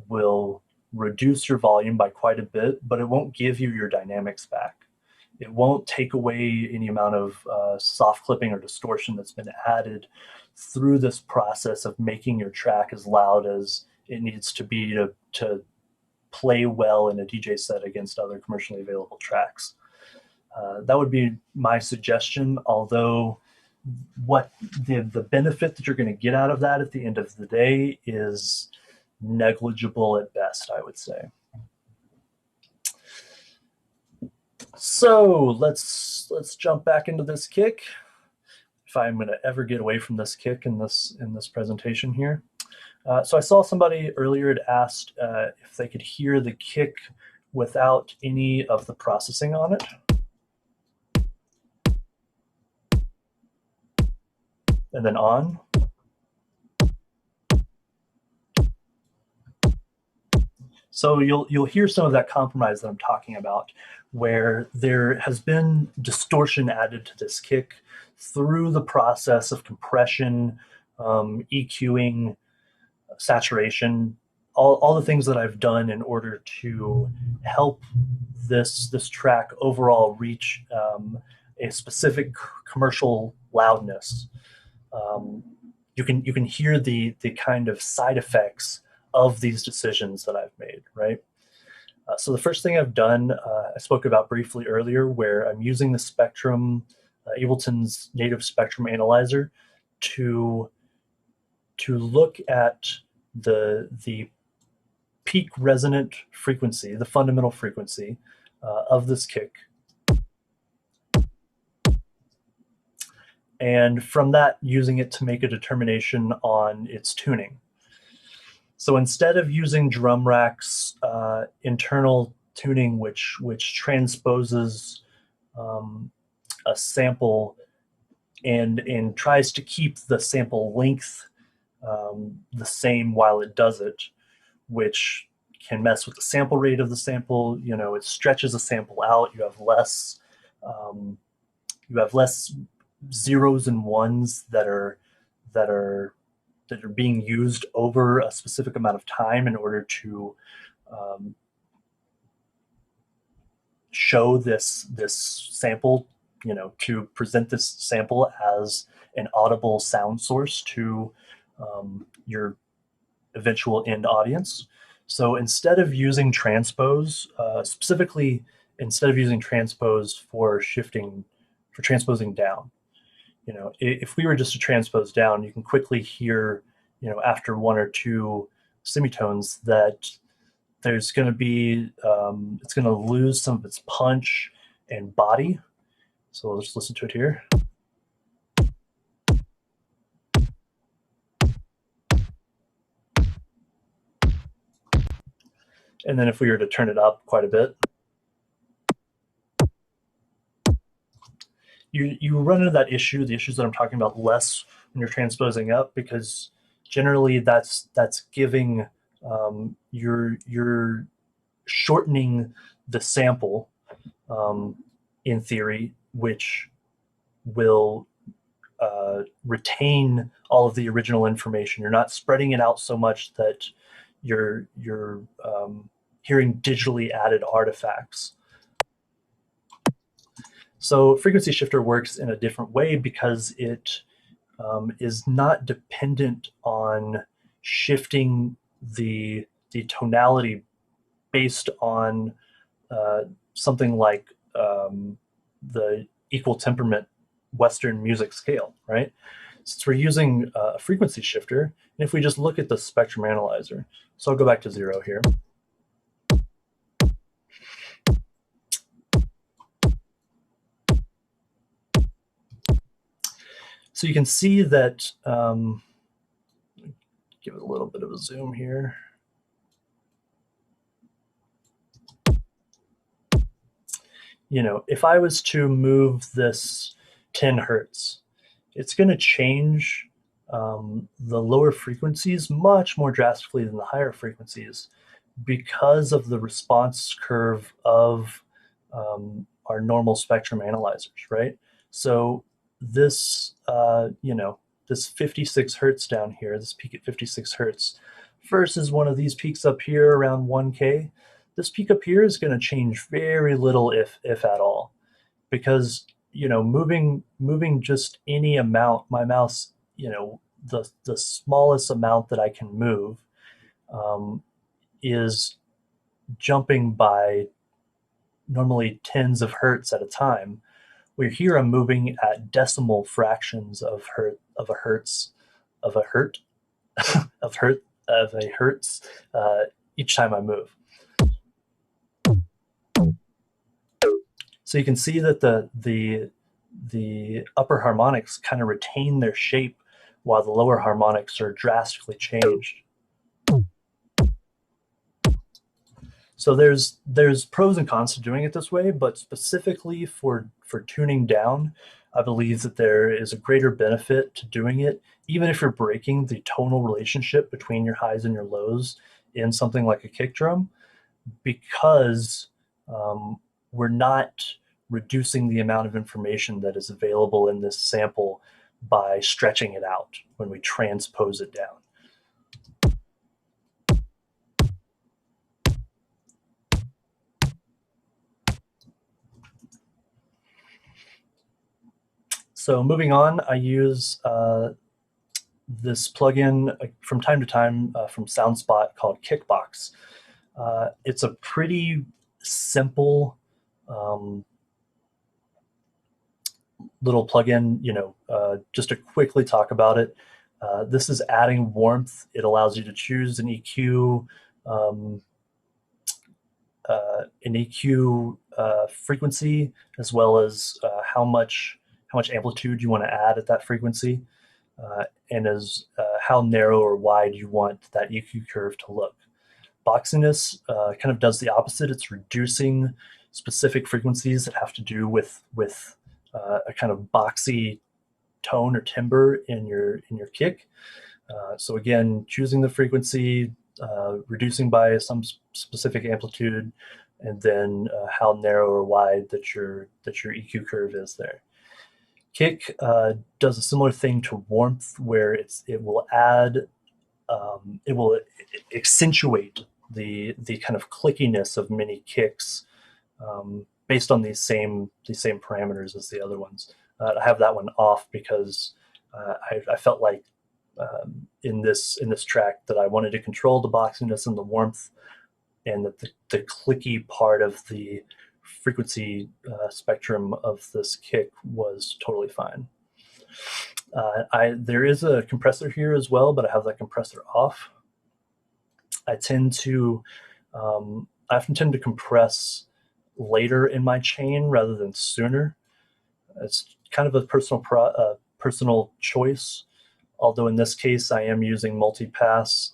will reduce your volume by quite a bit, but it won't give you your dynamics back. It won't take away any amount of soft clipping or distortion that's been added through this process of making your track as loud as it needs to be to play well in a DJ set against other commercially available tracks. That would be my suggestion, although what the benefit that you're going to get out of that at the end of the day is negligible at best, I would say. So let's jump back into this kick, if I'm going to ever get away from this kick in this presentation here. So I saw somebody earlier had asked if they could hear the kick without any of the processing on it. And then on. So you'll hear some of that compromise that I'm talking about, where there has been distortion added to this kick through the process of compression, EQing, saturation, all the things that I've done in order to help this track overall reach a specific commercial loudness. You can hear the kind of side effects of these decisions that I've made, right? So the first thing I've done, I spoke about briefly earlier, where I'm using the spectrum, Ableton's native spectrum analyzer, to look at the peak resonant frequency, the fundamental frequency of this kick. And from that, using it to make a determination on its tuning. So instead of using drum racks internal tuning, which transposes a sample and tries to keep the sample length the same while it does it, which can mess with the sample rate of the sample. You know, it stretches a sample out. You have less zeros and ones that are being used over a specific amount of time in order to show this sample, you know, to present this sample as an audible sound source to your eventual end audience. So instead of using transpose, specifically instead of using transpose for transposing down, you know, if we were just to transpose down, you can quickly hear, you know, after one or two semitones that there's going to be, it's going to lose some of its punch and body. So let's listen to it here. And then if we were to turn it up quite a bit, you run into that issue, the issues that I'm talking about, less when you're transposing up, because generally that's giving, you're shortening the sample in theory, which will retain all of the original information. You're not spreading it out so much that you're hearing digitally added artifacts. So frequency shifter works in a different way because it is not dependent on shifting the tonality based on something like the equal temperament Western music scale, right? Since we're using a frequency shifter, and if we just look at the spectrum analyzer, so I'll go back to 0 here. So you can see that, give it a little bit of a zoom here. You know, if I was to move this 10 hertz, it's going to change the lower frequencies much more drastically than the higher frequencies because of the response curve of our normal spectrum analyzers, right? So this, you know, this 56 hertz down here, this peak at 56 hertz versus one of these peaks up here around 1K, this peak up here is going to change very little, if at all, because, you know, moving just any amount, my mouse, you know, the smallest amount that I can move is jumping by normally tens of hertz at a time. Where here I'm moving at decimal fractions of a hertz each time I move. So you can see that the upper harmonics kind of retain their shape while the lower harmonics are drastically changed. So there's pros and cons to doing it this way, but specifically for tuning down, I believe that there is a greater benefit to doing it, even if you're breaking the tonal relationship between your highs and your lows in something like a kick drum, because we're not reducing the amount of information that is available in this sample by stretching it out when we transpose it down. So moving on, I use this plugin from time to time from SoundSpot called Kickbox. It's a pretty simple little plugin, just to quickly talk about it. This is adding warmth. It allows you to choose an EQ, frequency, as well as how much amplitude you want to add at that frequency, and as how narrow or wide you want that EQ curve to look. Boxiness kind of does the opposite. It's reducing specific frequencies that have to do with a kind of boxy tone or timbre in your kick. So again, choosing the frequency, reducing by some specific amplitude, and then how narrow or wide that your EQ curve is there. Kick does a similar thing to warmth, where it will accentuate the kind of clickiness of many kicks based on these same parameters as the other ones. I have that one off because I felt like in this track that I wanted to control the boxiness and the warmth, and that the clicky part of the frequency spectrum of this kick was totally fine. There is a compressor here as well, but I have that compressor off. I often tend to compress later in my chain rather than sooner. It's kind of a personal choice, although in this case I am using multipass,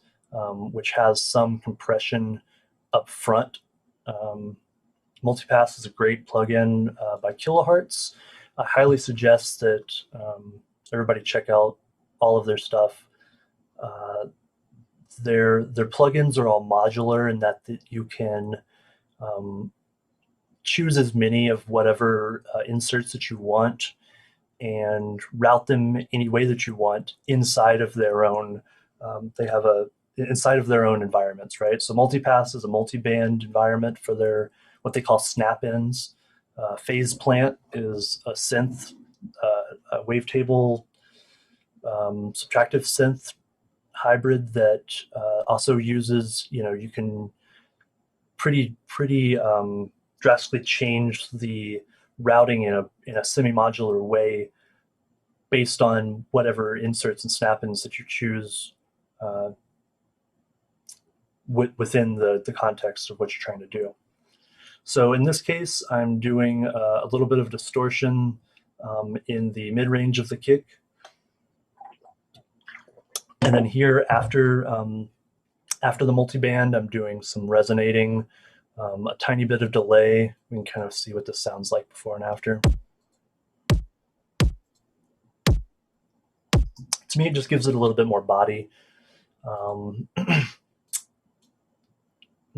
which has some compression up front. Multipass is a great plugin by Kilohertz. I highly suggest that everybody check out all of their stuff. Their plugins are all modular in that you can choose as many of whatever inserts that you want and route them any way that you want inside of their own. They have inside of their own environments, right? So Multipass is a multi-band environment for their what they call snap-ins. Phase Plant is a synth, a wavetable subtractive synth hybrid that also uses, you can pretty drastically change the routing in a semi-modular way based on whatever inserts and snap-ins that you choose within the context of what you're trying to do. So in this case, I'm doing a little bit of distortion in the mid-range of the kick. And then here, after the multiband, I'm doing some resonating, a tiny bit of delay. We can kind of see what this sounds like before and after. To me, it just gives it a little bit more body.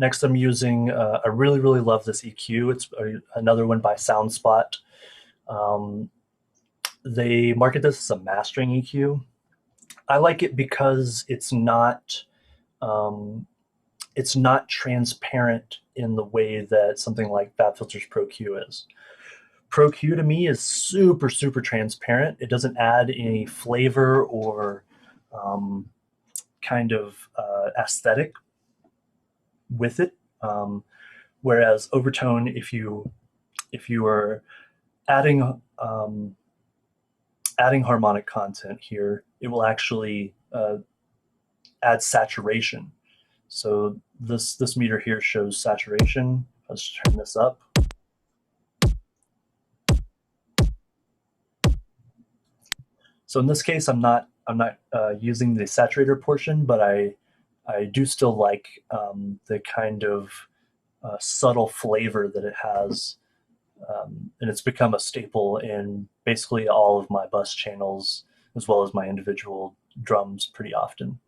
Next, I'm using, I really love this EQ. It's another one by SoundSpot. They market this as a mastering EQ. I like it because it's not transparent in the way that something like FabFilter's Pro Q is. Pro Q to me is super transparent. It doesn't add any flavor or kind of aesthetic with it. Whereas Overtone, if you are adding harmonic content here, it will actually add saturation. So this meter here shows saturation. Let's turn this up. So in this case, I'm not using the saturator portion, but I do still like the kind of subtle flavor that it has, and it's become a staple in basically all of my bus channels, as well as my individual drums pretty often.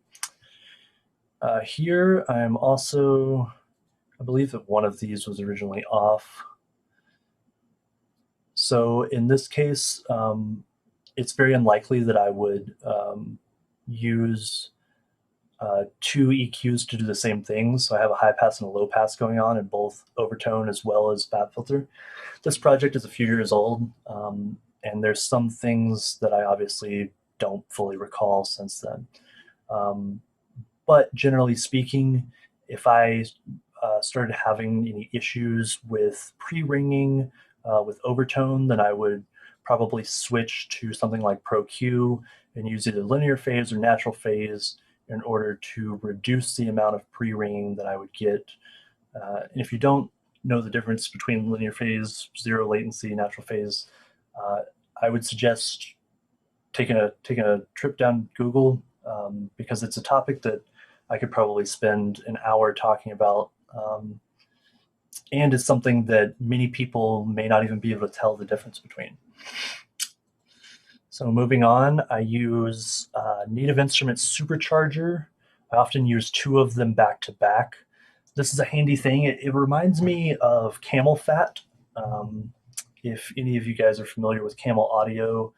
Here I'm also, I believe that one of these was originally off. So in this case, it's very unlikely that I would use two EQs to do the same thing. So I have a high pass and a low pass going on in both Overtone as well as FabFilter. This project is a few years old, and there's some things that I obviously don't fully recall since then. But generally speaking, if I started having any issues with pre-ringing, with overtone, then I would probably switch to something like Pro Q and use either linear phase or natural phase in order to reduce the amount of pre-ringing that I would get. And if you don't know the difference between linear phase, zero latency, natural phase, I would suggest taking a trip down Google, because it's a topic that I could probably spend an hour talking about, and it's something that many people may not even be able to tell the difference between. So moving on, I use Native Instruments Supercharger. I often use 2 of them back to back. This is a handy thing. It reminds me of Camel Fat. If any of you guys are familiar with Camel Audio,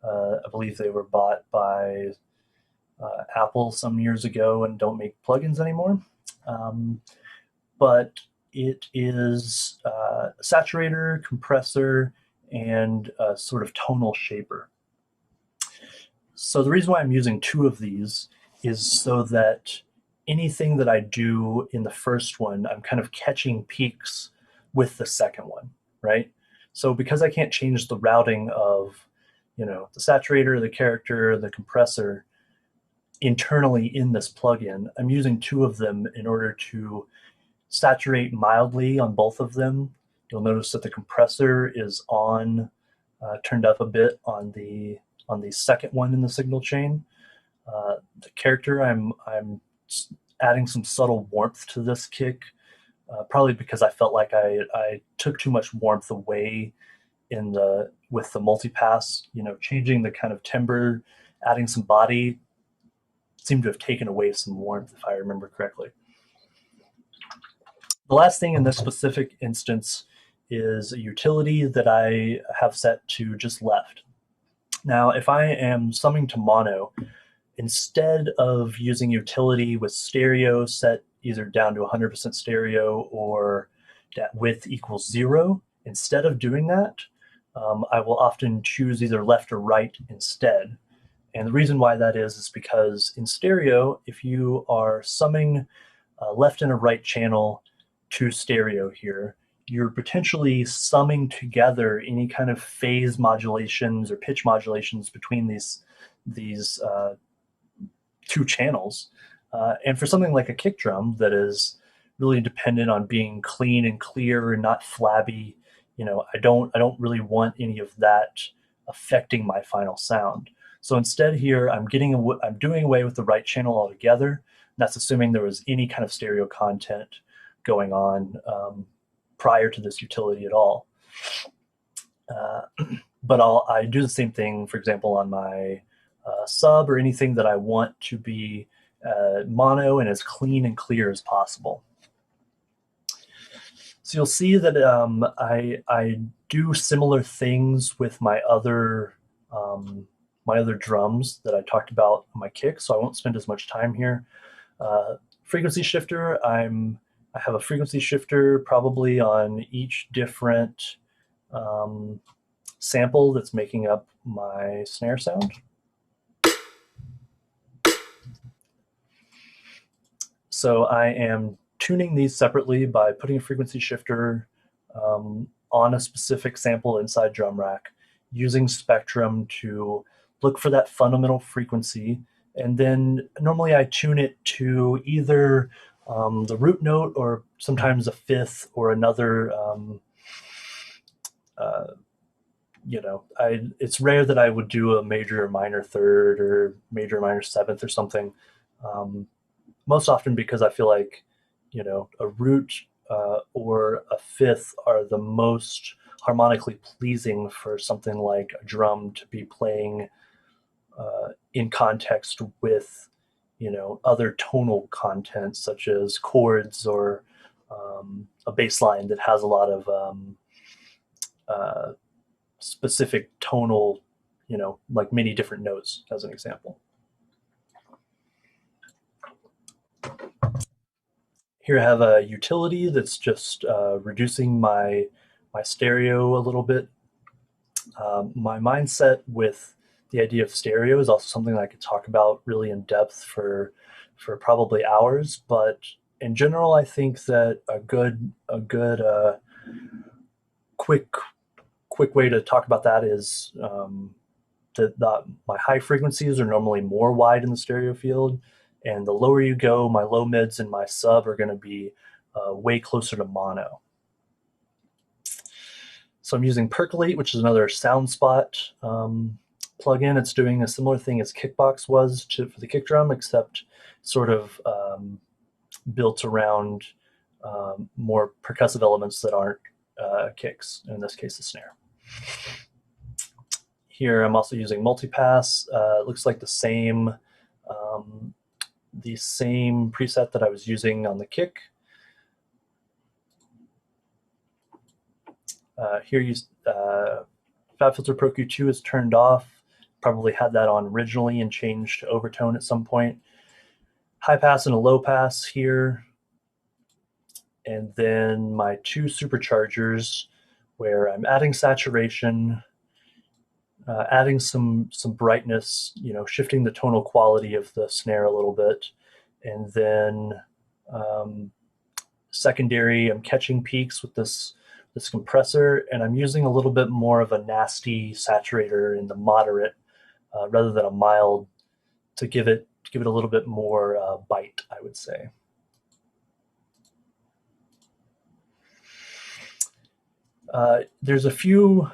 I believe they were bought by Apple some years ago and don't make plugins anymore. But it is a saturator, compressor, and a sort of tonal shaper. So the reason why I'm using 2 of these is so that anything that I do in the first one, I'm kind of catching peaks with the second one, right? So because I can't change the routing of, the saturator, the character, the compressor internally in this plugin, I'm using 2 of them in order to saturate mildly on both of them. You'll notice that the compressor is on, turned up a bit on the second one in the signal chain. The character, I'm adding some subtle warmth to this kick, probably because I felt like I took too much warmth away with the multipass. Changing the kind of timbre, adding some body seemed to have taken away some warmth, if I remember correctly. The last thing in this specific instance is a utility that I have set to just left. Now, if I am summing to mono, instead of using utility with stereo set either down to 100% stereo or width equals 0, instead of doing that, I will often choose either left or right instead. And the reason why that is because in stereo, if you are summing a left and a right channel to stereo here, you're potentially summing together any kind of phase modulations or pitch modulations between these 2 channels. And for something like a kick drum that is really dependent on being clean and clear and not flabby, I don't really want any of that affecting my final sound. So instead here, I'm doing away with the right channel altogether. And that's assuming there was any kind of stereo content going on prior to this utility at all. But I do the same thing, for example, on my sub or anything that I want to be mono and as clean and clear as possible. So you'll see that I do similar things with my other drums that I talked about on my kick, so I won't spend as much time here. Frequency shifter, I have a frequency shifter probably on each different sample that's making up my snare sound. So I am tuning these separately by putting a frequency shifter on a specific sample inside drum rack, using Spectrum to look for that fundamental frequency, and then normally I tune it to either the root note or sometimes a fifth or another. It's rare that I would do a major or minor third or major or minor seventh or something. Most often because I feel like, a root or a fifth are the most harmonically pleasing for something like a drum to be playing in context with, other tonal content such as chords or a bass line that has a lot of specific tonal, like many different notes, as an example. Here I have a utility that's just reducing my stereo a little bit. My mindset with the idea of stereo is also something that I could talk about really in depth for probably hours. But in general, I think that a good quick way to talk about that is that my high frequencies are normally more wide in the stereo field, and the lower you go, my low mids and my sub are going to be way closer to mono. So I'm using Percolate, which is another SoundSpot plugin. It's doing a similar thing as Kickbox was for the kick drum, except sort of built around more percussive elements that aren't kicks, in this case the snare. Here I'm also using multipass. It looks like the same preset that I was using on the kick. Here FabFilter Pro Q2 is turned off. Probably had that on originally and changed to overtone at some point. High pass and a low pass here. And then my two superchargers where I'm adding saturation, adding some brightness, shifting the tonal quality of the snare a little bit. And then secondary, I'm catching peaks with this compressor, and I'm using a little bit more of a nasty saturator in the moderate rather than a mild to give it a little bit more bite, I would say. There's a few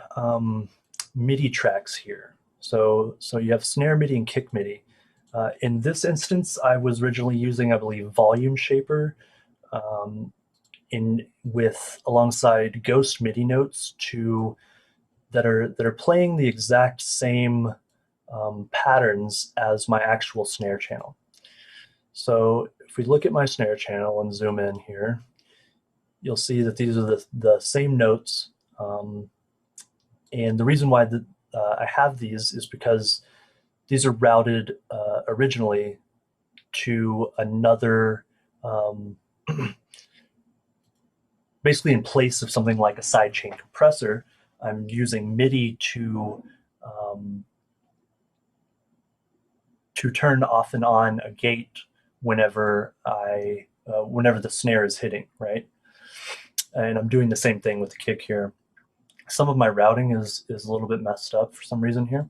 MIDI tracks here. So you have snare MIDI and kick MIDI. In this instance, I was originally using, I believe, Volume Shaper alongside Ghost MIDI notes that are playing the exact same patterns as my actual snare channel. So if we look at my snare channel and zoom in here, you'll see that these are the same notes. And the reason why I have these is because these are routed originally to another, basically in place of something like a sidechain compressor. I'm using MIDI to turn off and on a gate whenever the snare is hitting, right? And I'm doing the same thing with the kick here. Some of my routing is a little bit messed up for some reason here.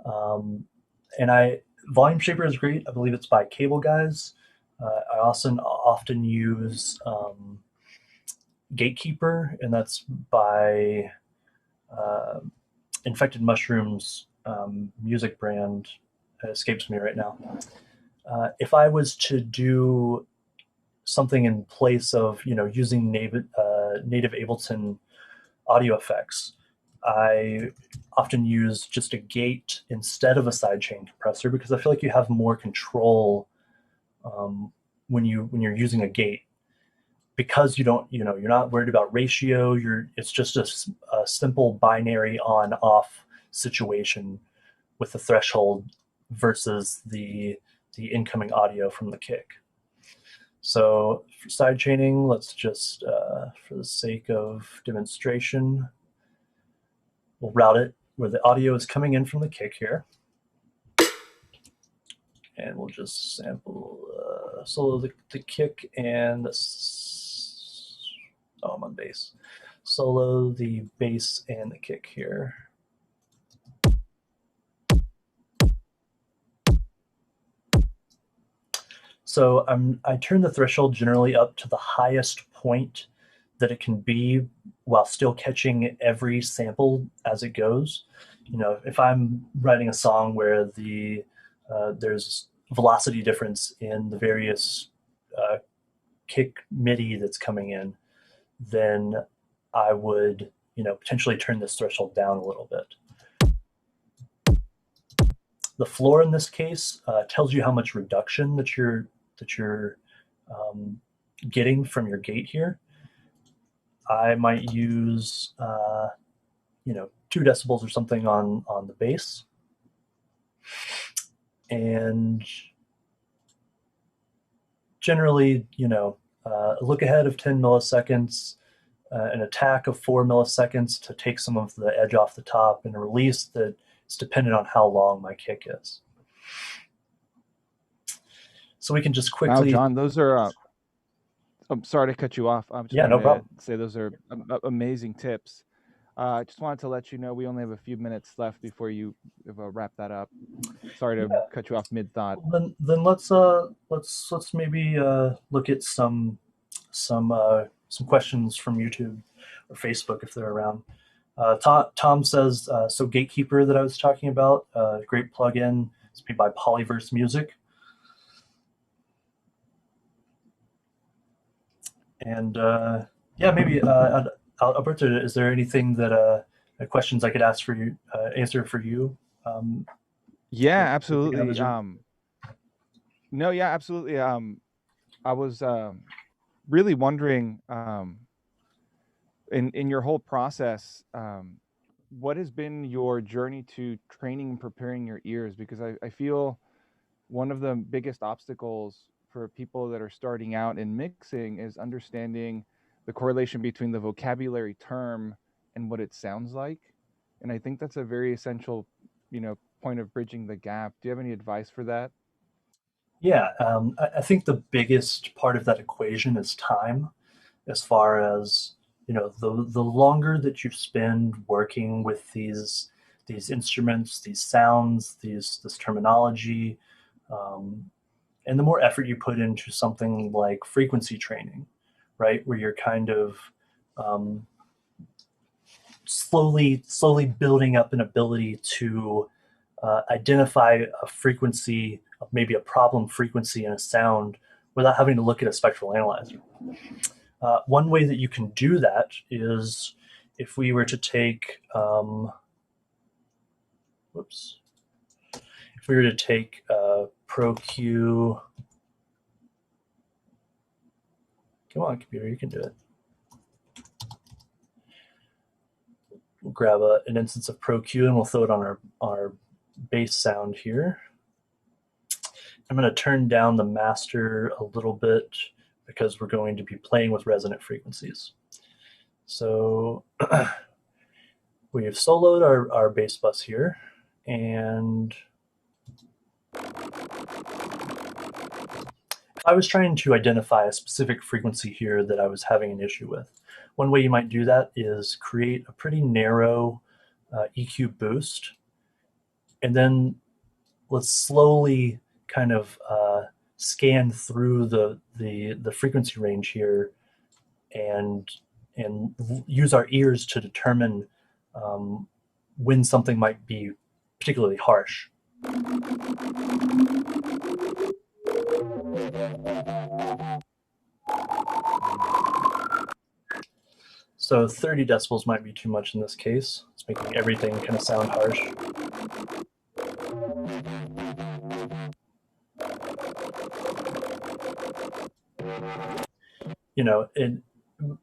And Volume Shaper is great. I believe it's by Cable Guys. I also often use Gatekeeper, and that's by Infected Mushrooms music brand. It escapes me right now. If I was to do something in place of using native Ableton audio effects, I often use just a gate instead of a sidechain compressor because I feel like you have more control when you're using a gate, because you're not worried about ratio. It's just a simple binary on-off situation with the threshold versus the incoming audio from the kick. So for side chaining, let's just, for the sake of demonstration, we'll route it where the audio is coming in from the kick here. And we'll just sample solo the kick and I'm on bass. Solo the bass and the kick here. So I turn the threshold generally up to the highest point that it can be while still catching every sample as it goes. If I'm writing a song where there's velocity difference in the various kick MIDI that's coming in, then I would potentially turn this threshold down a little bit. The floor in this case tells you how much reduction that you're getting from your gate here. I might use 2 decibels or something on the bass, and generally a look ahead of 10 milliseconds, an attack of 4 milliseconds to take some of the edge off the top, and a release that It's dependent on how long my kick is. So we can just quickly. Wow, John, those are. I'm sorry to cut you off. I'm just Yeah, no problem. say those are amazing tips. I just wanted to let you know we only have a few minutes left before you wrap that up. Sorry to cut you off mid thought. Then let's maybe look at some questions from YouTube or Facebook if they're around. Tom says, so Gatekeeper that I was talking about, great plugin. It's made by Polyverse Music. And yeah, maybe Alberto, is there anything that questions I could ask for you, answer for you? Yeah, absolutely. No, yeah, absolutely. I was really wondering, in your whole process, what has been your journey to training and preparing your ears? Because I feel one of the biggest obstacles for people that are starting out in mixing is understanding the correlation between the vocabulary term and what it sounds like. And I think that's a very essential, point of bridging the gap. Do you have any advice for that? Yeah, I think the biggest part of that equation is time, as far as the longer that you spend working with these instruments, these sounds, this terminology, and the more effort you put into something like frequency training, right, where you're kind of slowly building up an ability to identify a frequency, maybe a problem frequency in a sound, without having to look at a spectral analyzer. One way that you can do that is if we were to take, if we were to take ProQ. Come on, computer, you can do it. We'll grab an instance of ProQ and we'll throw it on our bass sound here. I'm going to turn down the master a little bit because we're going to be playing with resonant frequencies. So we have soloed our bass bus here, and if I was trying to identify a specific frequency here that I was having an issue with, one way you might do that is create a pretty narrow EQ boost, and then let's slowly kind of scan through the frequency range here and use our ears to determine when something might be particularly harsh. So 30 decibels might be too much in this case. It's making everything kind of sound harsh.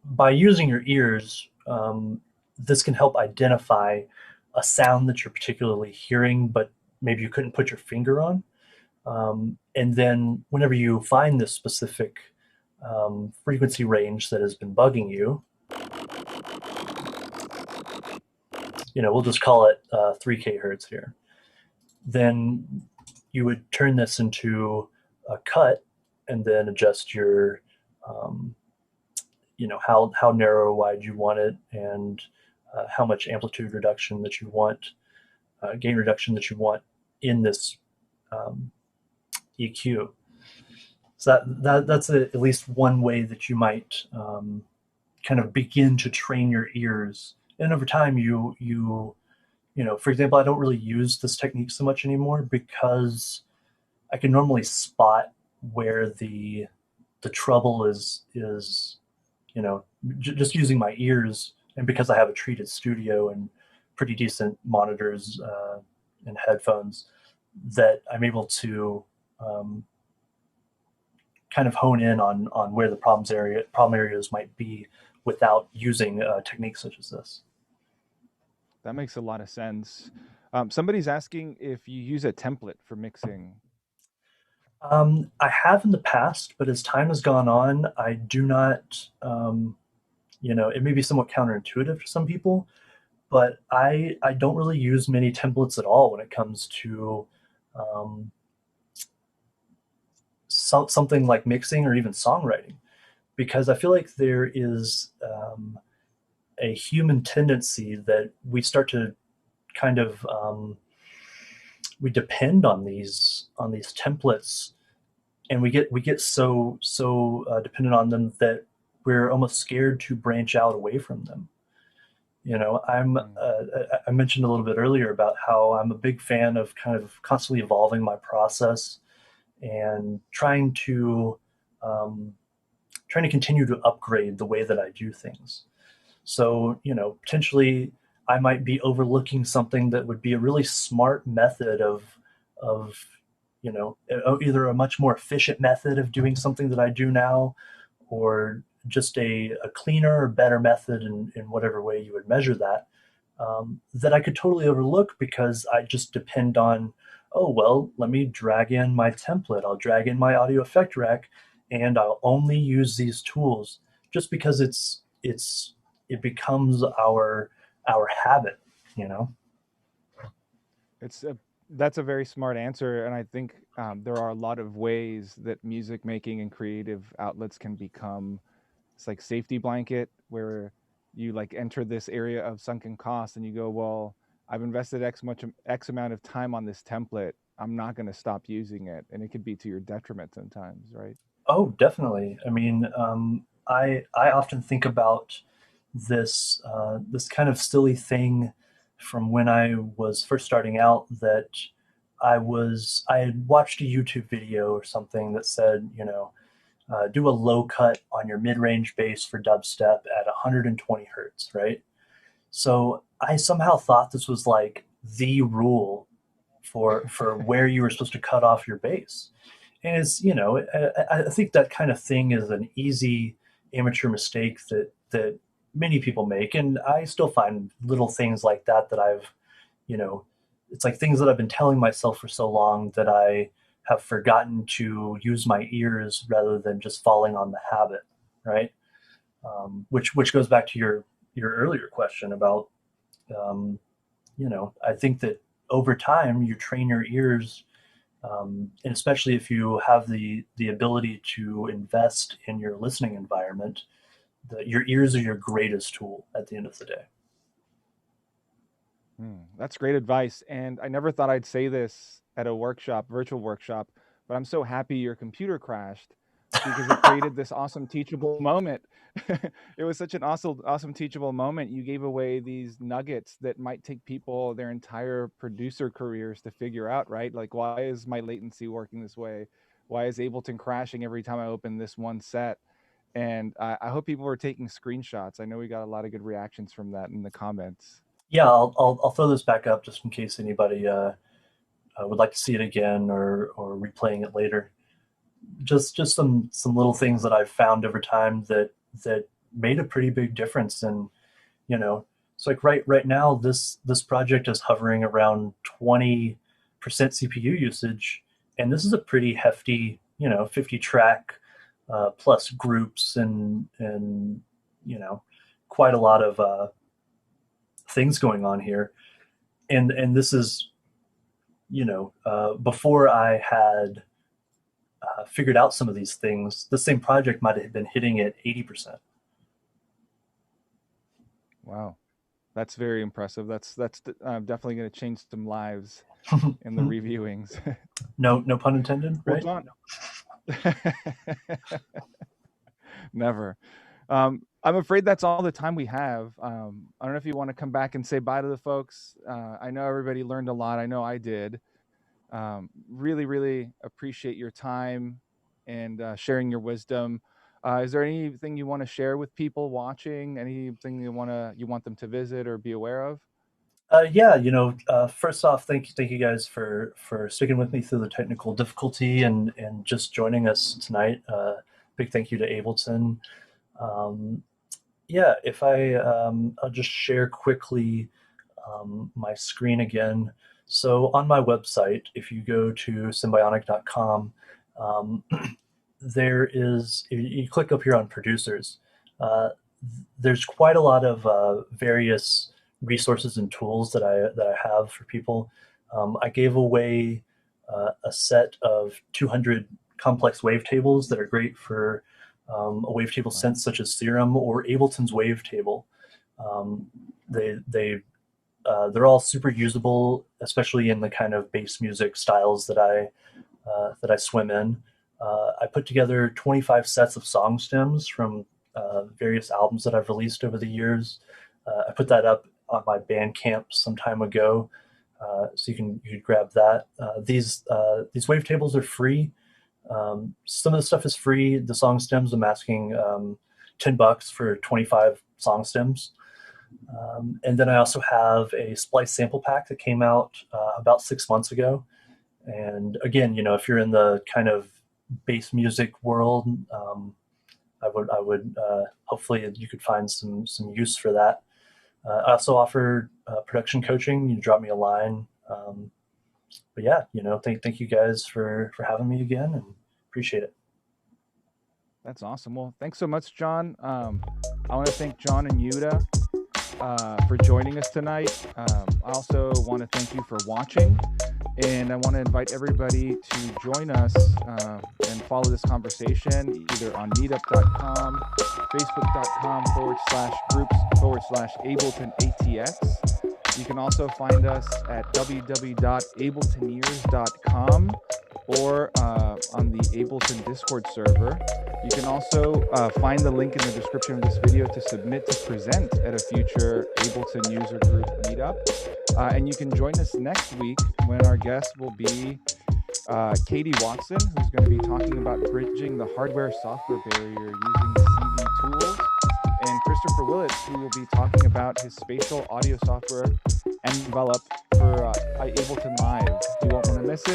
By using your ears, this can help identify a sound that you're particularly hearing, but maybe you couldn't put your finger on. And then whenever you find this specific frequency range that has been bugging you, we'll just call it 3 kHz here. Then you would turn this into a cut and then adjust your, how narrow or wide you want it, and how much amplitude reduction that you want, gain reduction that you want in this EQ. So that's at least one way that you might kind of begin to train your ears. And over time, for example, I don't really use this technique so much anymore because I can normally spot where the trouble is just using my ears, and because I have a treated studio and pretty decent monitors and headphones, that I'm able to kind of hone in on where the problem areas might be without using techniques such as this. That makes a lot of sense. Somebody's asking if you use a template for mixing. I have in the past, but as time has gone on, I do not, it may be somewhat counterintuitive to some people, but I don't really use many templates at all when it comes to something like mixing or even songwriting, because I feel like there is a human tendency that we start to kind of we depend on these templates, and we get so dependent on them that we're almost scared to branch out away from them. You know, I mentioned a little bit earlier about how I'm a big fan of kind of constantly evolving my process and trying to continue to upgrade the way that I do things. So, you know, potentially I might be overlooking something that would be a really smart method of you know, either a much more efficient method of doing something that I do now, or just a cleaner or better method in whatever way you would measure that, that I could totally overlook because I just depend on, oh, well, let me drag in my template. I'll drag in my audio effect rack, and I'll only use these tools just because it becomes our habit, you know? That's a very smart answer, and I think there are a lot of ways that music making and creative outlets can become, it's like safety blanket, where you like enter this area of sunken cost and you go, well, I've invested X amount of time on this template. I'm not going to stop using it, and it could be to your detriment sometimes, right? Oh, definitely. I mean, I often think about this kind of silly thing from when I was first starting out, that I had watched a YouTube video or something that said, you know, do a low cut on your mid-range bass for dubstep at 120 hertz, right? So I somehow thought this was like the rule for where you were supposed to cut off your bass. And it's, you know, I think that kind of thing is an easy amateur mistake that many people make, and I still find little things like that that I've, you know, it's like things that I've been telling myself for so long that I have forgotten to use my ears rather than just falling on the habit, right? Which goes back to your earlier question about, you know, I think that over time you train your ears, and especially if you have the ability to invest in your listening environment, your ears are your greatest tool at the end of the day. That's great advice. And I never thought I'd say this at a workshop, virtual workshop, but I'm so happy your computer crashed, because it created this awesome teachable moment. It was such an awesome teachable moment. You gave away these nuggets that might take people their entire producer careers to figure out, right? Like, why is my latency working this way? Why is Ableton crashing every time I open this one set? And I hope people were taking screenshots. I know we got a lot of good reactions from that in the comments. Yeah, I'll throw this back up just in case anybody would like to see it again or replaying it later. Just some little things that I've found over time that made a pretty big difference. And, you know, it's like right now this project is hovering around 20% CPU usage, and this is a pretty hefty, you know, 50 track plus groups and you know, quite a lot of things going on here. And this is, you know, before I had figured out some of these things, the same project might have been hitting at 80%. Wow, that's very impressive. That's definitely going to change some lives in the reviewings. No pun intended, right? Well, John. Never. I'm afraid that's all the time we have. I don't know if you want to come back and say bye to the folks. I know everybody learned a lot. I know I did. Really, really appreciate your time and sharing your wisdom. Is there anything you want to share with people watching? Anything you want them to visit or be aware of? Yeah, you know, first off, thank you guys for sticking with me through the technical difficulty and just joining us tonight. Big thank you to Ableton. Yeah, if I'll just share quickly my screen again. So on my website, if you go to Psymbionic.com, there is, you click up here on producers. There's quite a lot of various resources and tools that I have for people. I gave away a set of 200 complex wavetables that are great for a wavetable sense such as Theorem or Ableton's wavetable. They're all super usable, especially in the kind of bass music styles that I swim in. I put together 25 sets of song stems from various albums that I've released over the years. I put that up on my Bandcamp some time ago, so you can grab that. These wavetables are free. Some of the stuff is free. The song stems, I'm asking $10 for 25 song stems. And then I also have a splice sample pack that came out about 6 months ago. And again, if you're in the kind of bass music world, I would hopefully you could find some use for that. I also offer production coaching. You drop me a line. But yeah, thank you guys for having me again, and appreciate it. That's awesome. Well, thanks so much, John. I want to thank John and Yeuda for joining us tonight. I also want to thank you for watching, and I want to invite everybody to join us and follow this conversation either on meetup.com, facebook.com/groups/AbletonATX. You can also find us at www.abletonears.com or on the Ableton Discord server. You can also find the link in the description of this video to submit to present at a future Ableton user group meetup. And you can join us next week when our guest will be Katie Watson, who's going to be talking about bridging the hardware-software barrier using CV tools, and Christopher Willits, who will be talking about his spatial audio software Envelop for Ableton Live. You won't want to miss it.